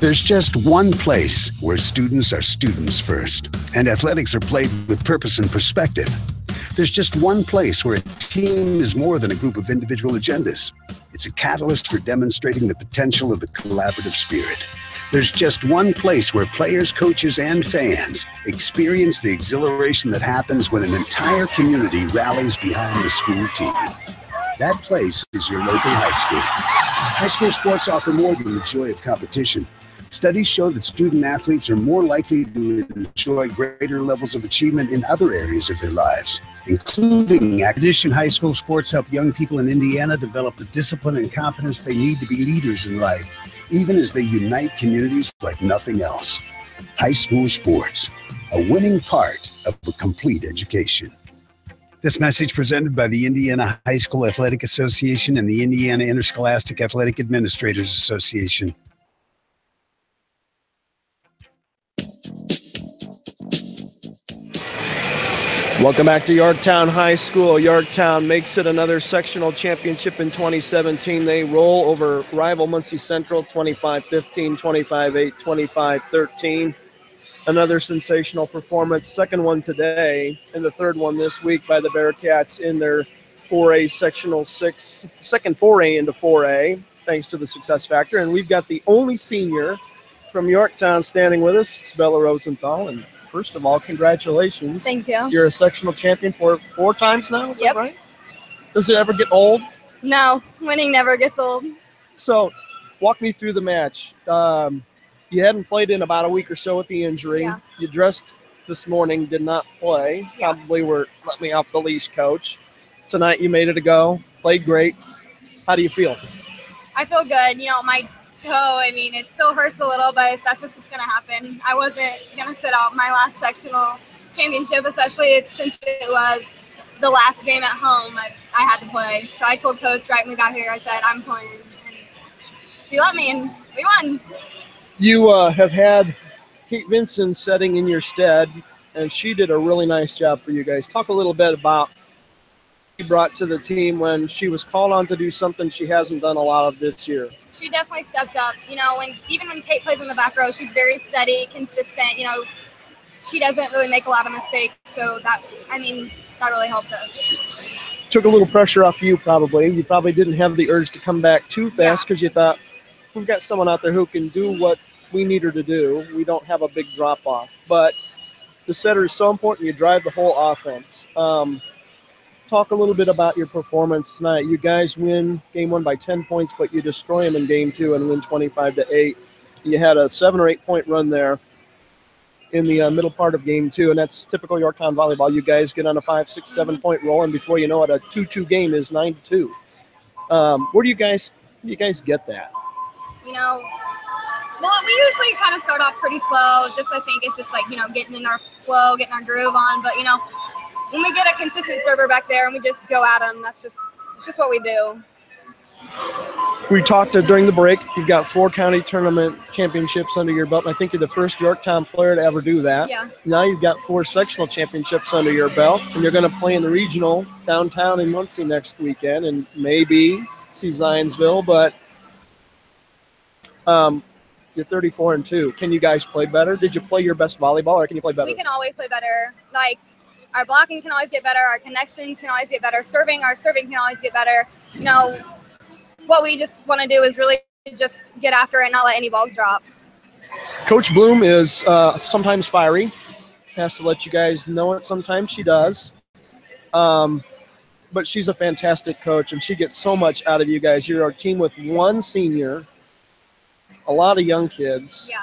There's just one place where students are students first, and athletics are played with purpose and perspective. There's just one place where a team is more than a group of individual agendas. It's a catalyst for demonstrating the potential of the collaborative spirit. There's just one place where players, coaches, and fans experience the exhilaration that happens when an entire community rallies behind the school team. That place is your local high school. High school sports offer more than the joy of competition. Studies show that student athletes are more likely to enjoy greater levels of achievement in other areas of their lives, including academic. High school sports help young people in Indiana develop the discipline and confidence they need to be leaders in life, even as they unite communities like nothing else. High school sports, a winning part of a complete education. This message presented by the Indiana High School Athletic Association and the Indiana Interscholastic Athletic Administrators Association. Welcome back to Yorktown High School. Yorktown makes it another sectional championship in 2017. They roll over rival Muncie Central 25-15, 25-8, 25-13. Another sensational performance. Second one today and the third one this week by the Bearcats in their 4A Sectional 6, second foray into 4A, thanks to the success factor. And we've got the only senior from Yorktown standing with us. It's Bella Rosenthal. And first of all, congratulations. Thank you. You're a sectional champion for 4 times now, is Yep. that right? Does it ever get old? No, winning never gets old. So walk me through the match. You hadn't played in about a week or so with the injury. Yeah. You dressed this morning, did not play. Yeah. Probably were let me off the leash, coach. Tonight you made it a go, played great. How do you feel? I feel good. You know, my toe, I mean, it still hurts a little, but that's just what's going to happen. I wasn't going to sit out my last sectional championship, especially since it was the last game at home. I had to play. So I told Coach right when we got here, I said, I'm playing. And she let me, and we won. You have had Kate Vinson setting in your stead, and she did a really nice job for you guys. Talk a little bit about what she brought to the team when she was called on to do something she hasn't done a lot of this year. She definitely stepped up. You know, even when Kate plays in the back row, she's very steady, consistent. You know, she doesn't really make a lot of mistakes. So that really helped us. Took a little pressure off you probably. You probably didn't have the urge to come back too fast because you thought, we've got someone out there who can do what we need her to do. We don't have a big drop-off. But the setter is so important. You drive the whole offense. Talk a little bit about your performance tonight. You guys win game 1 by 10 points, but you destroy them in game 2 and win 25-8. You had a 7 or 8 point run there in the middle part of game 2, and that's typical Yorktown volleyball. You guys get on a 5, 6, 7 point roll, and before you know it, a 2-2 game is 9-2. Where do you guys get that? You know, well, we usually kind of start off pretty slow. I think it's just like, you know, getting in our flow, getting our groove on. But, you know, when we get a consistent server back there and we just go at them, it's just what we do. We talked during the break. You've got 4 county tournament championships under your belt. And I think you're the first Yorktown player to ever do that. Yeah. Now you've got 4 sectional championships under your belt, and you're going to play in the regional downtown in Muncie next weekend and maybe see Zionsville. But you're 34-2. Can you guys play better? Did you play your best volleyball, or can you play better? We can always play better. Like, our blocking can always get better. Our connections can always get better. Our serving can always get better. You know, what we just want to do is really just get after it and not let any balls drop. Coach Bloom is sometimes fiery. Has to let you guys know it. Sometimes she does. But she's a fantastic coach, and she gets so much out of you guys. You're a team with 1 senior, a lot of young kids. Yeah.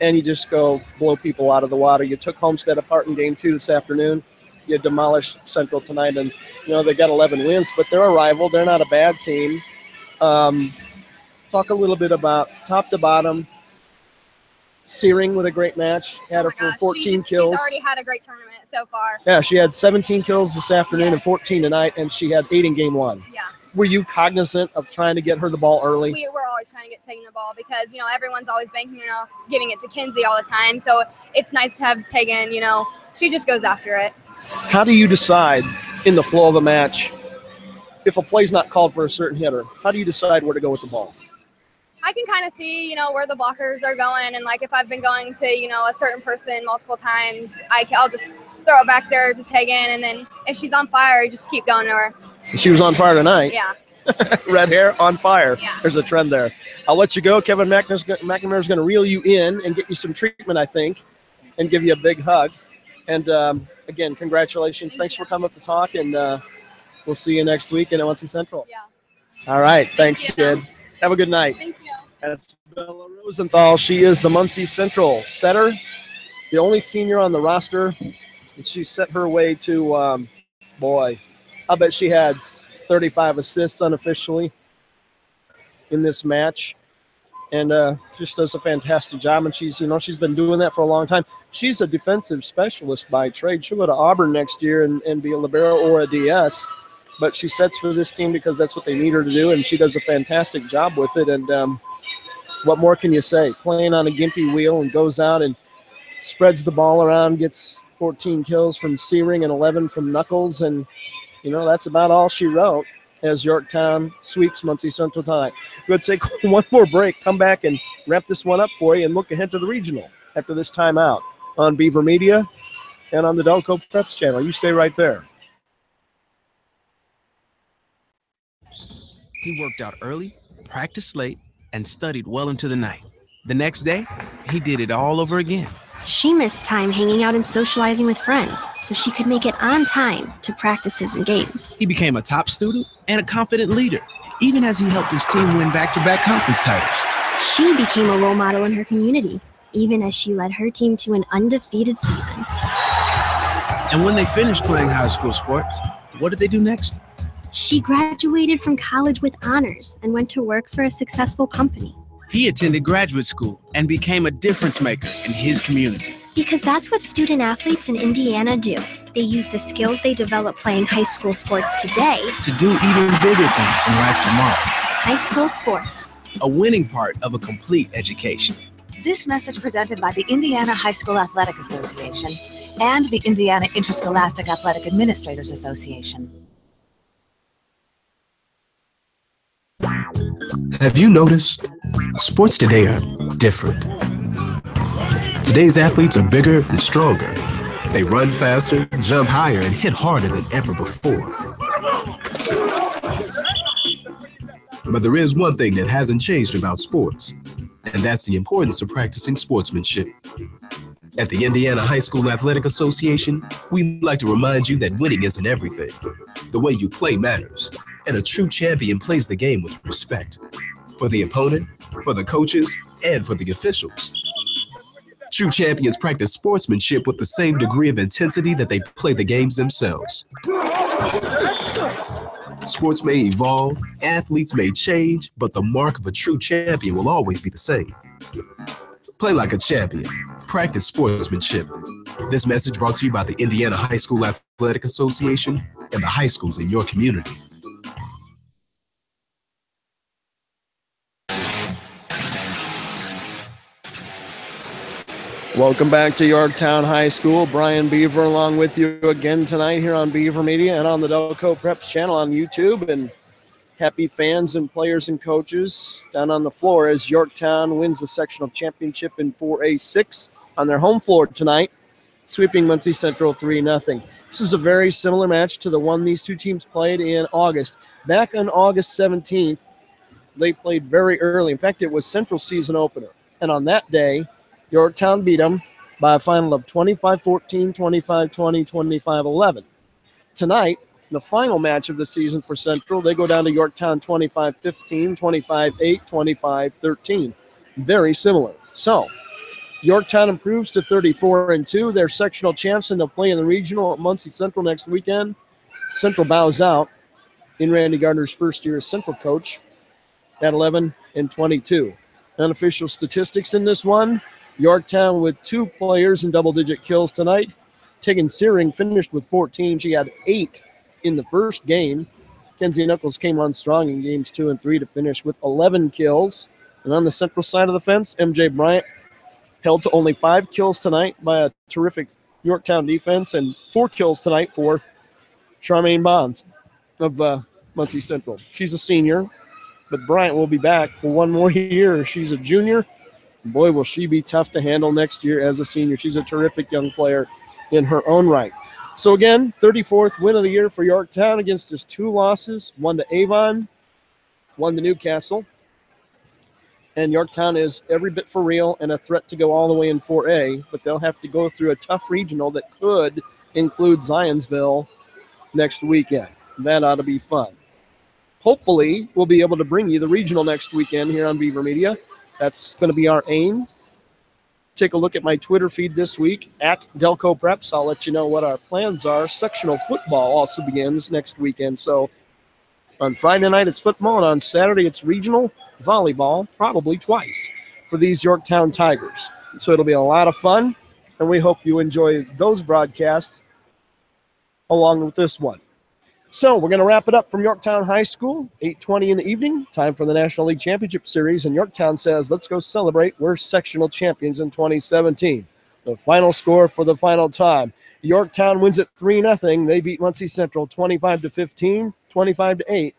And you just go blow people out of the water. You took Homestead apart in game 2 this afternoon. You demolished Central tonight, and you know they got 11 wins, but they're a rival. They're not a bad team. Talk a little bit about top to bottom. Searing with a great match. Had her for 14 kills. She's already had a great tournament so far. Yeah, she had 17 kills this afternoon and 14 tonight, and she had 8 in game 1. Yeah. Were you cognizant of trying to get her the ball early? We were always trying to get Tegan the ball because, you know, everyone's always banking on us giving it to Kinsey all the time. So it's nice to have Tegan, you know, she just goes after it. How do you decide in the flow of a match if a play's not called for a certain hitter? How do you decide where to go with the ball? I can kind of see, you know, where the blockers are going. And, like, if I've been going to, you know, a certain person multiple times, I'll just throw it back there to Tegan. And then if she's on fire, you just keep going to her. She was on fire tonight. Yeah. Red hair, on fire. Yeah. There's a trend there. I'll let you go. Kevin McNamara's going to reel you in and get you some treatment, I think, and give you a big hug. And, again, congratulations. Thanks for coming up to talk, and we'll see you next week in Muncie Central. Yeah. All right. Thanks, you. kid. Have a good night. Thank you. That's Bella Rosenthal. She is the Muncie Central setter, the only senior on the roster. And she set her way to, boy, I bet she had 35 assists unofficially in this match. And just does a fantastic job. And she's been doing that for a long time. She's a defensive specialist by trade. She'll go to Auburn next year and be a libero or a DS. But she sets for this team because that's what they need her to do, and she does a fantastic job with it. And what more can you say? Playing on a gimpy wheel and goes out and spreads the ball around, gets 14 kills from Searing and 11 from Knuckles. And, that's about all she wrote as Yorktown sweeps Muncie Central tonight. We'll take one more break, come back and wrap this one up for you and look ahead to the regional after this timeout on Beaver Media and on the Delco Preps channel. You stay right there. He worked out early, practiced late, and studied well into the night. The next day, he did it all over again. She missed time hanging out and socializing with friends so she could make it on time to practices and games. He became a top student and a confident leader, even as he helped his team win back-to-back conference titles. She became a role model in her community, even as she led her team to an undefeated season. And when they finished playing high school sports, what did they do next? She graduated from college with honors and went to work for a successful company. He attended graduate school and became a difference maker in his community. Because that's what student athletes in Indiana do. They use the skills they develop playing high school sports today to do even bigger things in life tomorrow. High school sports. A winning part of a complete education. This message presented by the Indiana High School Athletic Association and the Indiana Interscholastic Athletic Administrators Association. Have you noticed? Sports today are different. Today's athletes are bigger and stronger. They run faster, jump higher, and hit harder than ever before. But there is one thing that hasn't changed about sports, and that's the importance of practicing sportsmanship. At the Indiana High School Athletic Association, we like to remind you that winning isn't everything. The way you play matters, and a true champion plays the game with respect. For the opponent, for the coaches, and for the officials. True champions practice sportsmanship with the same degree of intensity that they play the games themselves. Sports may evolve, athletes may change, but the mark of a true champion will always be the same. Play like a champion. Practice sportsmanship. This message brought to you by the Indiana High School Athletic Association and the high schools in your community. Welcome back to Yorktown High School. Brian Beaver along with you again tonight here on Beaver Media and on the Delco Preps channel on YouTube. And happy fans and players and coaches down on the floor as Yorktown wins the sectional championship in 4A6 on their home floor tonight, sweeping Muncie Central 3-0. This is a very similar match to the one these two teams played in August. Back on August 17th, they played very early. In fact, it was Central season opener. And on that day, Yorktown beat them by a final of 25-14, 25-20, 25-11. Tonight, the final match of the season for Central, they go down to Yorktown 25-15, 25-8, 25-13. Very similar. So, Yorktown improves to 34-2. They're sectional champs and they'll play in the regional at Muncie Central next weekend. Central bows out in Randy Gardner's first year as Central coach at 11-22. Unofficial statistics in this one. Yorktown with 2 players in double-digit kills tonight. Tegan Searing finished with 14. She had 8 in the first game. Kenzie Knuckles came on strong in games 2 and 3 to finish with 11 kills. And on the Central side of the fence, MJ Bryant held to only 5 kills tonight by a terrific Yorktown defense, and 4 kills tonight for Charmaine Bonds of Muncie Central. She's a senior, but Bryant will be back for one more year. She's a junior. Boy, will she be tough to handle next year as a senior. She's a terrific young player in her own right. So again, 34th win of the year for Yorktown against just 2 losses, 1 to Avon, 1 to Newcastle. And Yorktown is every bit for real and a threat to go all the way in 4A, but they'll have to go through a tough regional that could include Zionsville next weekend. That ought to be fun. hopefully we'll be able to bring you the regional next weekend here on Beaver Media. That's going to be our aim. Take a look at my Twitter feed this week at Delco Preps. I'll let you know what our plans are. Sectional football also begins next weekend. So on Friday night, it's football, and on Saturday, it's regional volleyball, probably twice, for these Yorktown Tigers. So it'll be a lot of fun, and we hope you enjoy those broadcasts along with this one. So we're going to wrap it up from Yorktown High School, 8:20 in the evening, time for the National League Championship Series, and Yorktown says, let's go celebrate. We're sectional champions in 2017. The final score for the final time. Yorktown wins it 3-0. They beat Muncie Central 25-15, 25-8,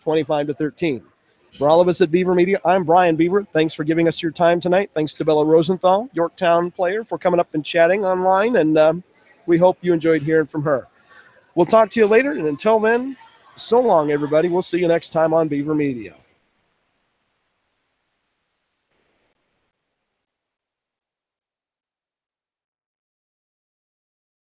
25-13. For all of us at Beaver Media, I'm Brian Beaver. Thanks for giving us your time tonight. Thanks to Bella Rosenthal, Yorktown player, for coming up and chatting online, and we hope you enjoyed hearing from her. We'll talk to you later, and until then, so long, everybody. We'll see you next time on Beaver Media.